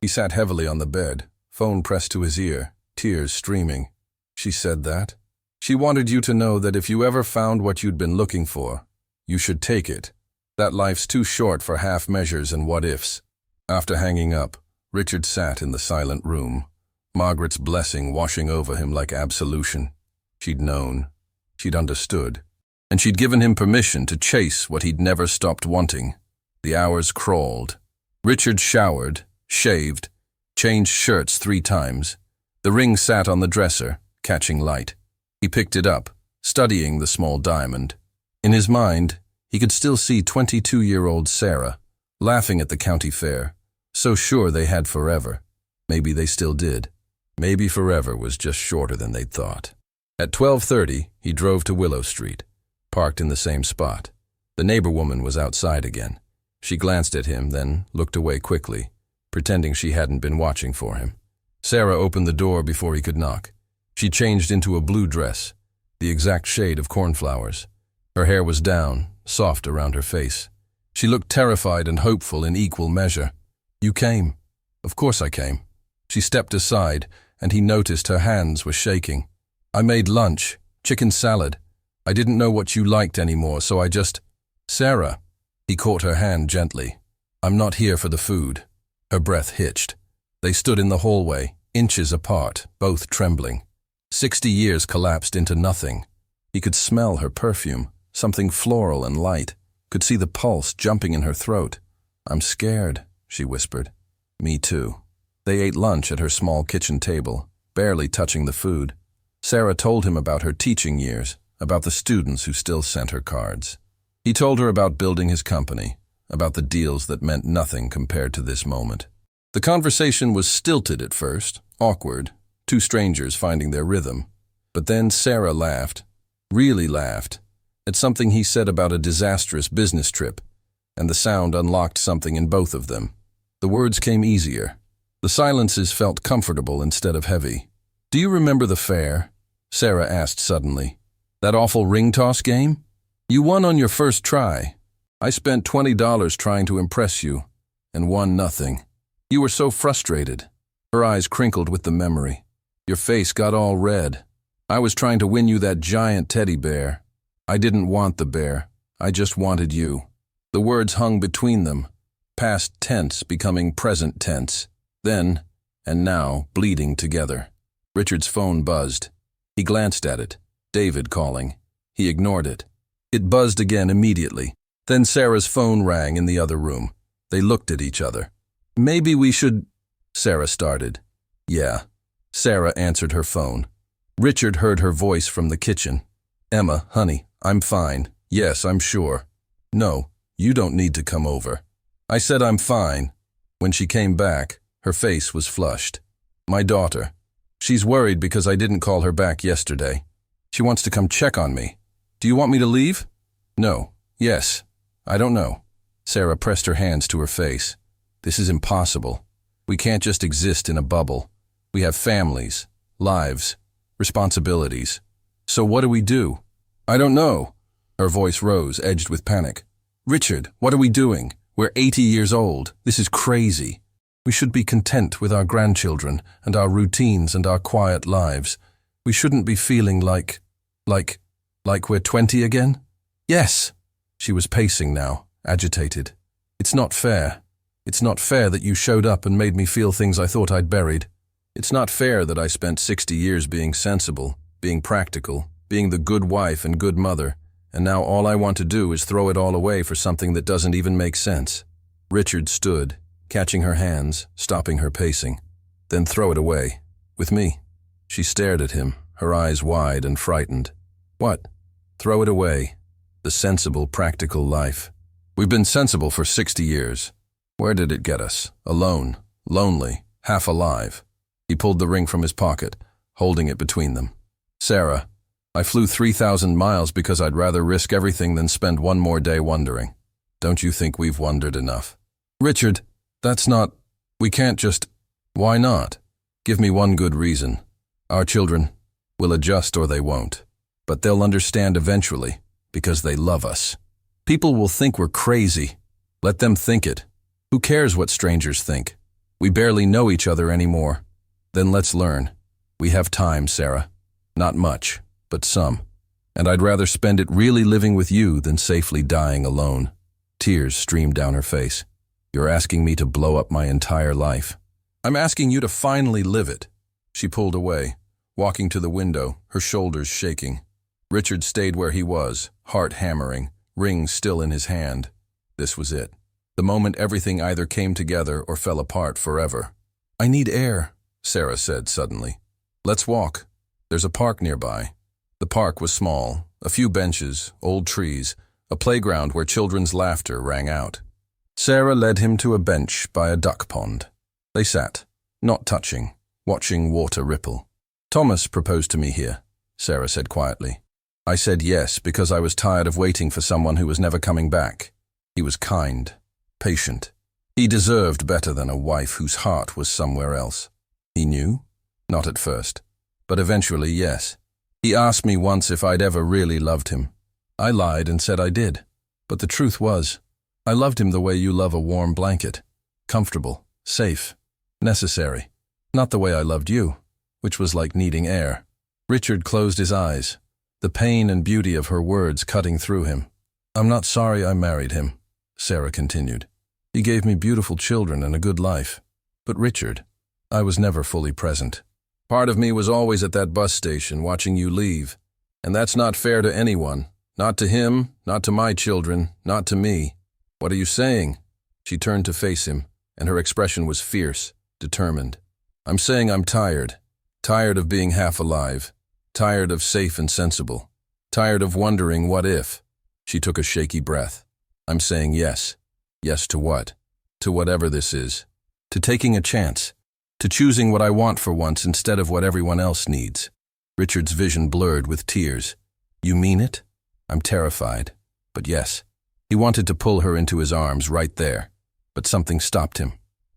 He sat heavily on the bed, phone pressed to his ear, tears streaming. "She said that? She wanted you to know that if you ever found what you'd been looking for, you should take it. That life's too short for half measures and what-ifs." After hanging up, Richard sat in the silent room, Margaret's blessing washing over him like absolution. She'd known. She'd understood. And she'd given him permission to chase what he'd never stopped wanting. The hours crawled. Richard showered, shaved, changed shirts 3 times. The ring sat on the dresser, catching light. He picked it up, studying the small diamond. In his mind, he could still see 22-year-old Sarah, laughing at the county fair, so sure they had forever. Maybe they still did. Maybe forever was just shorter than they'd thought. At 12:30, he drove to Willow Street, parked in the same spot. The neighbor woman was outside again. She glanced at him, then looked away quickly, pretending she hadn't been watching for him. Sarah opened the door before he could knock. She changed into a blue dress, the exact shade of cornflowers. Her hair was down, soft around her face. She looked terrified and hopeful in equal measure. "You came." "Of course I came." She stepped aside, and he noticed her hands were shaking. "I made lunch, chicken salad. I didn't know what you liked anymore, so I just—" "Sarah." He caught her hand gently. "I'm not here for the food." Her breath hitched. They stood in the hallway, inches apart, both trembling. 60 years collapsed into nothing. He could smell her perfume, something floral and light, could see the pulse jumping in her throat. "I'm scared," she whispered. "Me too." They ate lunch at her small kitchen table, barely touching the food. Sarah told him about her teaching years, about the students who still sent her cards. He told her about building his company, about the deals that meant nothing compared to this moment. The conversation was stilted at first, awkward, 2 strangers finding their rhythm. But then Sarah laughed, really laughed, at something he said about a disastrous business trip, and the sound unlocked something in both of them. The words came easier. The silences felt comfortable instead of heavy. "Do you remember the fair?" Sarah asked suddenly. "That awful ring toss game? You won on your first try. I spent $20 trying to impress you, and won nothing. You were so frustrated." Her eyes crinkled with the memory. "Your face got all red. I was trying to win you that giant teddy bear. I didn't want the bear. I just wanted you." The words hung between them, past tense becoming present tense, then and now bleeding together. Richard's phone buzzed. He glanced at it. David calling. He ignored it. It buzzed again immediately. Then Sarah's phone rang in the other room. They looked at each other. "Maybe we should—" Sarah started. "Yeah." Sarah answered her phone. Richard heard her voice from the kitchen. "Emma, honey, I'm fine. Yes, I'm sure." "No, you don't need to come over." "I said I'm fine." When she came back, her face was flushed. "My daughter. She's worried because I didn't call her back yesterday. She wants to come check on me. Do you want me to leave?" "No. Yes. I don't know." Sarah pressed her hands to her face. "This is impossible. We can't just exist in a bubble. We have families, lives, responsibilities. So what do we do?" "I don't know." Her voice rose, edged with panic. "Richard, what are we doing? We're 80 years old. This is crazy. We should be content with our grandchildren and our routines and our quiet lives. We shouldn't be feeling like we're 20 again." "Yes." She was pacing now, agitated. "It's not fair. It's not fair that you showed up and made me feel things I thought I'd buried. It's not fair that I spent 60 years being sensible, being practical, being the good wife and good mother, and now all I want to do is throw it all away for something that doesn't even make sense." Richard stood, catching her hands, stopping her pacing. "Then throw it away. With me." She stared at him, her eyes wide and frightened. "What?" "Throw it away. The sensible, practical life. We've been sensible for 60 years. Where did it get us? Alone, lonely, half alive." He pulled the ring from his pocket, holding it between them. "Sarah, I flew 3,000 miles because I'd rather risk everything than spend one more day wondering. Don't you think we've wondered enough?" "Richard, that's not— we can't just—" "Why not? Give me one good reason. Our children will adjust or they won't. But they'll understand eventually, because they love us. People will think we're crazy. Let them think it. Who cares what strangers think? We barely know each other anymore. Then let's learn. We have time, Sarah. Not much, but some. And I'd rather spend it really living with you than safely dying alone." Tears streamed down her face. "You're asking me to blow up my entire life." "I'm asking you to finally live it." She pulled away, walking to the window, her shoulders shaking. Richard stayed where he was, heart hammering, ring still in his hand. This was it. The moment everything either came together or fell apart forever. "I need air," Sarah said suddenly. "Let's walk. There's a park nearby." The park was small, a few benches, old trees, a playground where children's laughter rang out. Sarah led him to a bench by a duck pond. They sat, not touching, watching water ripple. "Thomas proposed to me here," Sarah said quietly. "I said yes because I was tired of waiting for someone who was never coming back. He was kind, patient. He deserved better than a wife whose heart was somewhere else." "He knew?" "Not at first, but eventually, yes. He asked me once if I'd ever really loved him. I lied and said I did. But the truth was, I loved him the way you love a warm blanket. Comfortable, safe, necessary. Not the way I loved you, which was like needing air." Richard closed his eyes, the pain and beauty of her words cutting through him. "I'm not sorry I married him," Sarah continued. "He gave me beautiful children and a good life. But Richard, I was never fully present. Part of me was always at that bus station watching you leave. And that's not fair to anyone. Not to him, not to my children, not to me." "What are you saying?" She turned to face him, and her expression was fierce, determined. "I'm saying I'm tired. Tired of being half alive. Tired of safe and sensible. Tired of wondering what if." She took a shaky breath. "I'm saying yes. Yes to what? To whatever this is. To taking a chance. To choosing what I want for once instead of what everyone else needs." Richard's vision blurred with tears. "You mean it?" "I'm terrified. But yes." He wanted to pull her into his arms right there. But something stopped him.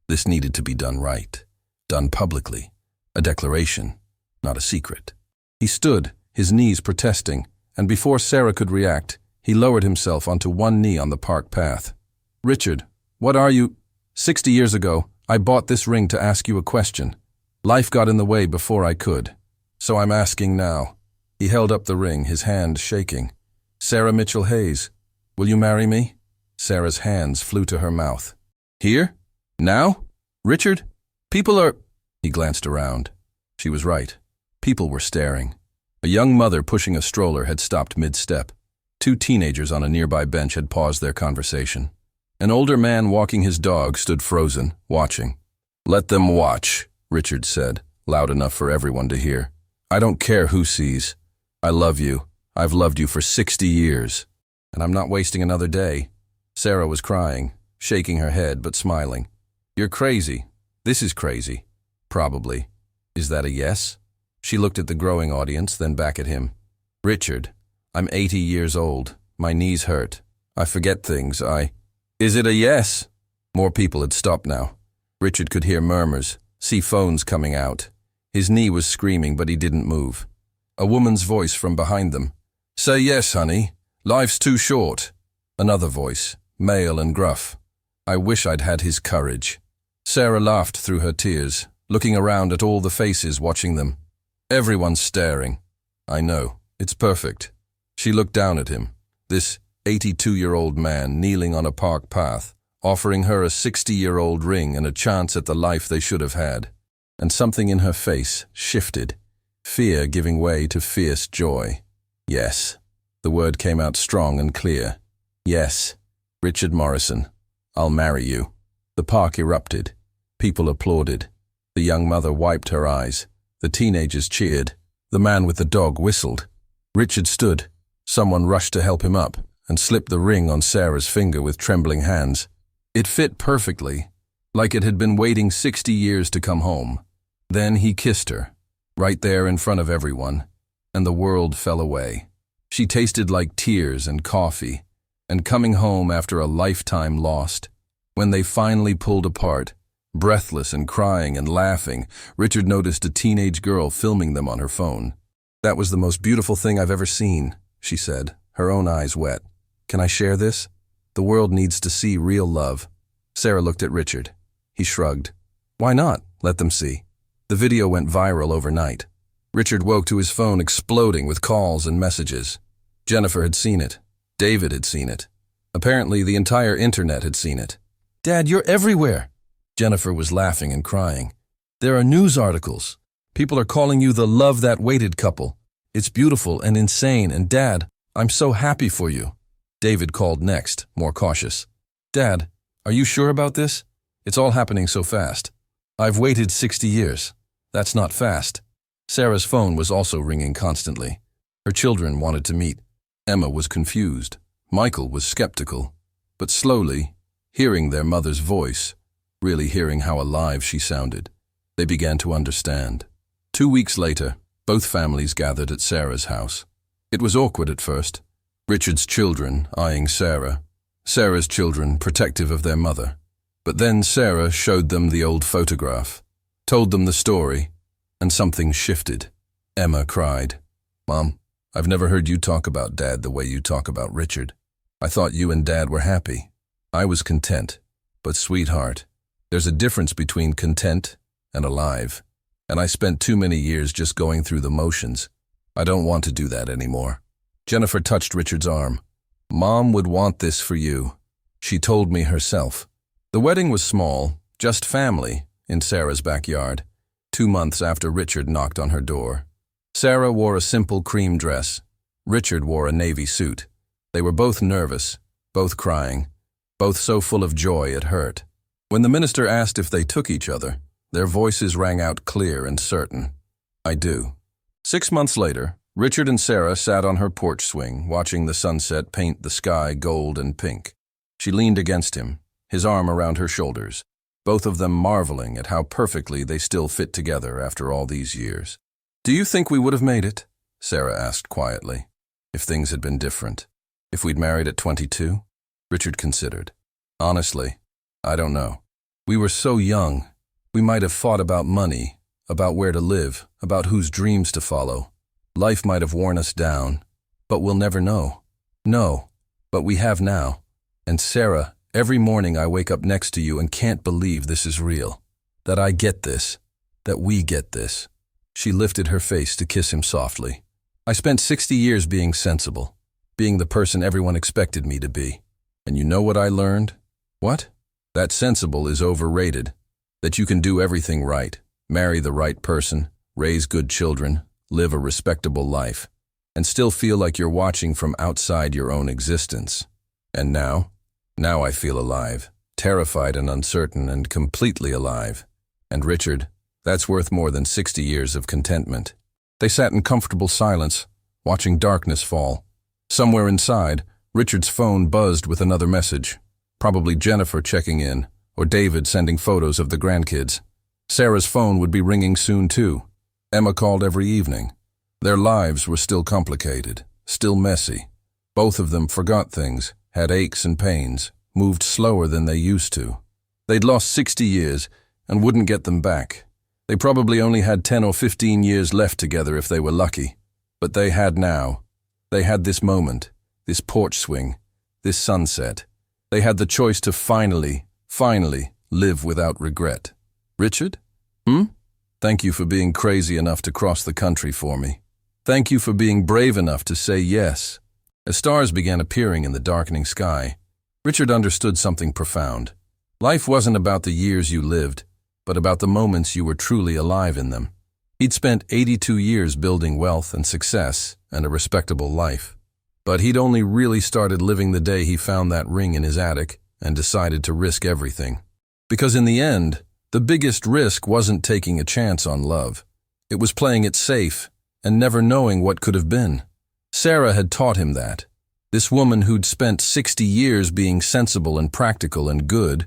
This needed to be done right. Done publicly. A declaration, not a secret. He stood, his knees protesting, and before Sarah could react, he lowered himself onto one knee on the park path. "Richard, what are you— 60 years ago, I bought this ring to ask you a question. Life got in the way before I could. So I'm asking now." He held up the ring, his hand shaking. "Sarah Mitchell Hayes, will you marry me?" Sarah's hands flew to her mouth. "Here? Now? Richard? People are—" He glanced around. She was right. People were staring. A young mother pushing a stroller had stopped mid-step. Two teenagers on a nearby bench had paused their conversation. An older man walking his dog stood frozen, watching. "Let them watch," Richard said, loud enough for everyone to hear. "I don't care who sees. I love you. I've loved you for 60 years. And I'm not wasting another day." Sarah was crying, shaking her head but smiling. "You're crazy. This is crazy." "Probably. Is that a yes?" She looked at the growing audience, then back at him. "Richard, I'm 80 years old. My knees hurt. I forget things. Is it a yes?" More people had stopped now. Richard could hear murmurs, see phones coming out. His knee was screaming, but he didn't move. A woman's voice from behind them. "Say yes, honey. Life's too short." Another voice, male and gruff. "I wish I'd had his courage." Sarah laughed through her tears, looking around at all the faces watching them. Everyone's staring. "I know. It's perfect." She looked down at him, this 82-year-old man kneeling on a park path, offering her a 60-year-old ring and a chance at the life they should have had. And something in her face shifted, fear giving way to fierce joy. "Yes." The word came out strong and clear. "Yes, Richard Morrison, I'll marry you." The park erupted. People applauded. The young mother wiped her eyes. The teenagers cheered. The man with the dog whistled. Richard stood. Someone rushed to help him up and slipped the ring on Sarah's finger with trembling hands. It fit perfectly, like it had been waiting 60 years to come home. Then he kissed her, right there in front of everyone, and the world fell away. She tasted like tears and coffee, and coming home after a lifetime lost. When they finally pulled apart, breathless and crying and laughing, Richard noticed a teenage girl filming them on her phone. "That was the most beautiful thing I've ever seen," she said, her own eyes wet. "Can I share this? The world needs to see real love." Sarah looked at Richard. He shrugged. "Why not? Let them see." The video went viral overnight. Richard woke to his phone exploding with calls and messages. Jennifer had seen it. David had seen it. Apparently, the entire internet had seen it. "Dad, you're everywhere." Jennifer was laughing and crying. "There are news articles. People are calling you the love that waited couple. It's beautiful and insane, and Dad, I'm so happy for you." David called next, more cautious. "Dad, are you sure about this? It's all happening so fast. I've waited 60 years. That's not fast." Sarah's phone was also ringing constantly. Her children wanted to meet. Emma was confused. Michael was skeptical. But slowly, hearing their mother's voice, really hearing how alive she sounded, they began to understand. 2 weeks later, both families gathered at Sarah's house. It was awkward at first. Richard's children eyeing Sarah, Sarah's children protective of their mother. But then Sarah showed them the old photograph, told them the story, and something shifted. Emma cried, "Mom, I've never heard you talk about Dad the way you talk about Richard. I thought you and Dad were happy. I was content. But sweetheart, there's a difference between content and alive. And I spent too many years just going through the motions. I don't want to do that anymore." Jennifer touched Richard's arm. "Mom would want this for you. She told me herself." The wedding was small, just family, in Sarah's backyard, 2 months after Richard knocked on her door. Sarah wore a simple cream dress. Richard wore a navy suit. They were both nervous, both crying, both so full of joy it hurt. When the minister asked if they took each other, their voices rang out clear and certain. "I do." 6 months later, Richard and Sarah sat on her porch swing, watching the sunset paint the sky gold and pink. She leaned against him, his arm around her shoulders, both of them marveling at how perfectly they still fit together after all these years. "Do you think we would have made it?" Sarah asked quietly. "If things had been different? If we'd married at 22? Richard considered. "Honestly, I don't know. We were so young. We might have fought about money, about where to live, about whose dreams to follow. Life might have worn us down, but we'll never know. No, but we have now. And Sarah, every morning I wake up next to you and can't believe this is real. That I get this. That we get this." She lifted her face to kiss him softly. "I spent 60 years being sensible, being the person everyone expected me to be. And you know what I learned? What? That sensible is overrated. That you can do everything right, marry the right person, raise good children, live a respectable life, and still feel like you're watching from outside your own existence. And now I feel alive, terrified and uncertain and completely alive. And Richard, that's worth more than 60 years of contentment. They sat in comfortable silence, watching darkness fall. Somewhere inside, Richard's phone buzzed with another message. Probably Jennifer checking in, or David sending photos of the grandkids. Sarah's phone would be ringing soon too. Emma called every evening. Their lives were still complicated, still messy. Both of them forgot things, had aches and pains, moved slower than they used to. They'd lost 60 years and wouldn't get them back. They probably only had 10 or 15 years left together if they were lucky. But they had now. They had this moment, this porch swing, this sunset. They had the choice to finally live without regret. Richard? Thank you for being crazy enough to cross the country for me. Thank you for being brave enough to say yes. As stars began appearing in the darkening sky, Richard understood something profound. Life wasn't about the years you lived, but about the moments you were truly alive in them. He'd spent 82 years building wealth and success and a respectable life. But he'd only really started living the day he found that ring in his attic and decided to risk everything. Because in the end, the biggest risk wasn't taking a chance on love. It was playing it safe and never knowing what could have been. Sarah had taught him that. This woman who'd spent 60 years being sensible and practical and good,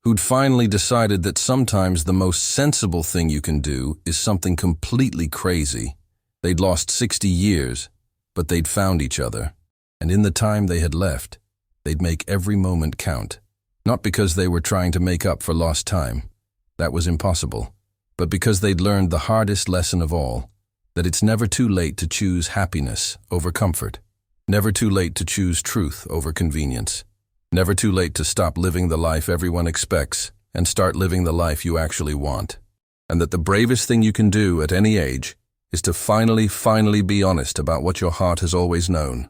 who'd finally decided that sometimes the most sensible thing you can do is something completely crazy. They'd lost 60 years, but they'd found each other. And in the time they had left, they'd make every moment count. Not because they were trying to make up for lost time. That was impossible. But because they'd learned the hardest lesson of all, that it's never too late to choose happiness over comfort. Never too late to choose truth over convenience. Never too late to stop living the life everyone expects and start living the life you actually want. And that the bravest thing you can do at any age is to finally be honest about what your heart has always known.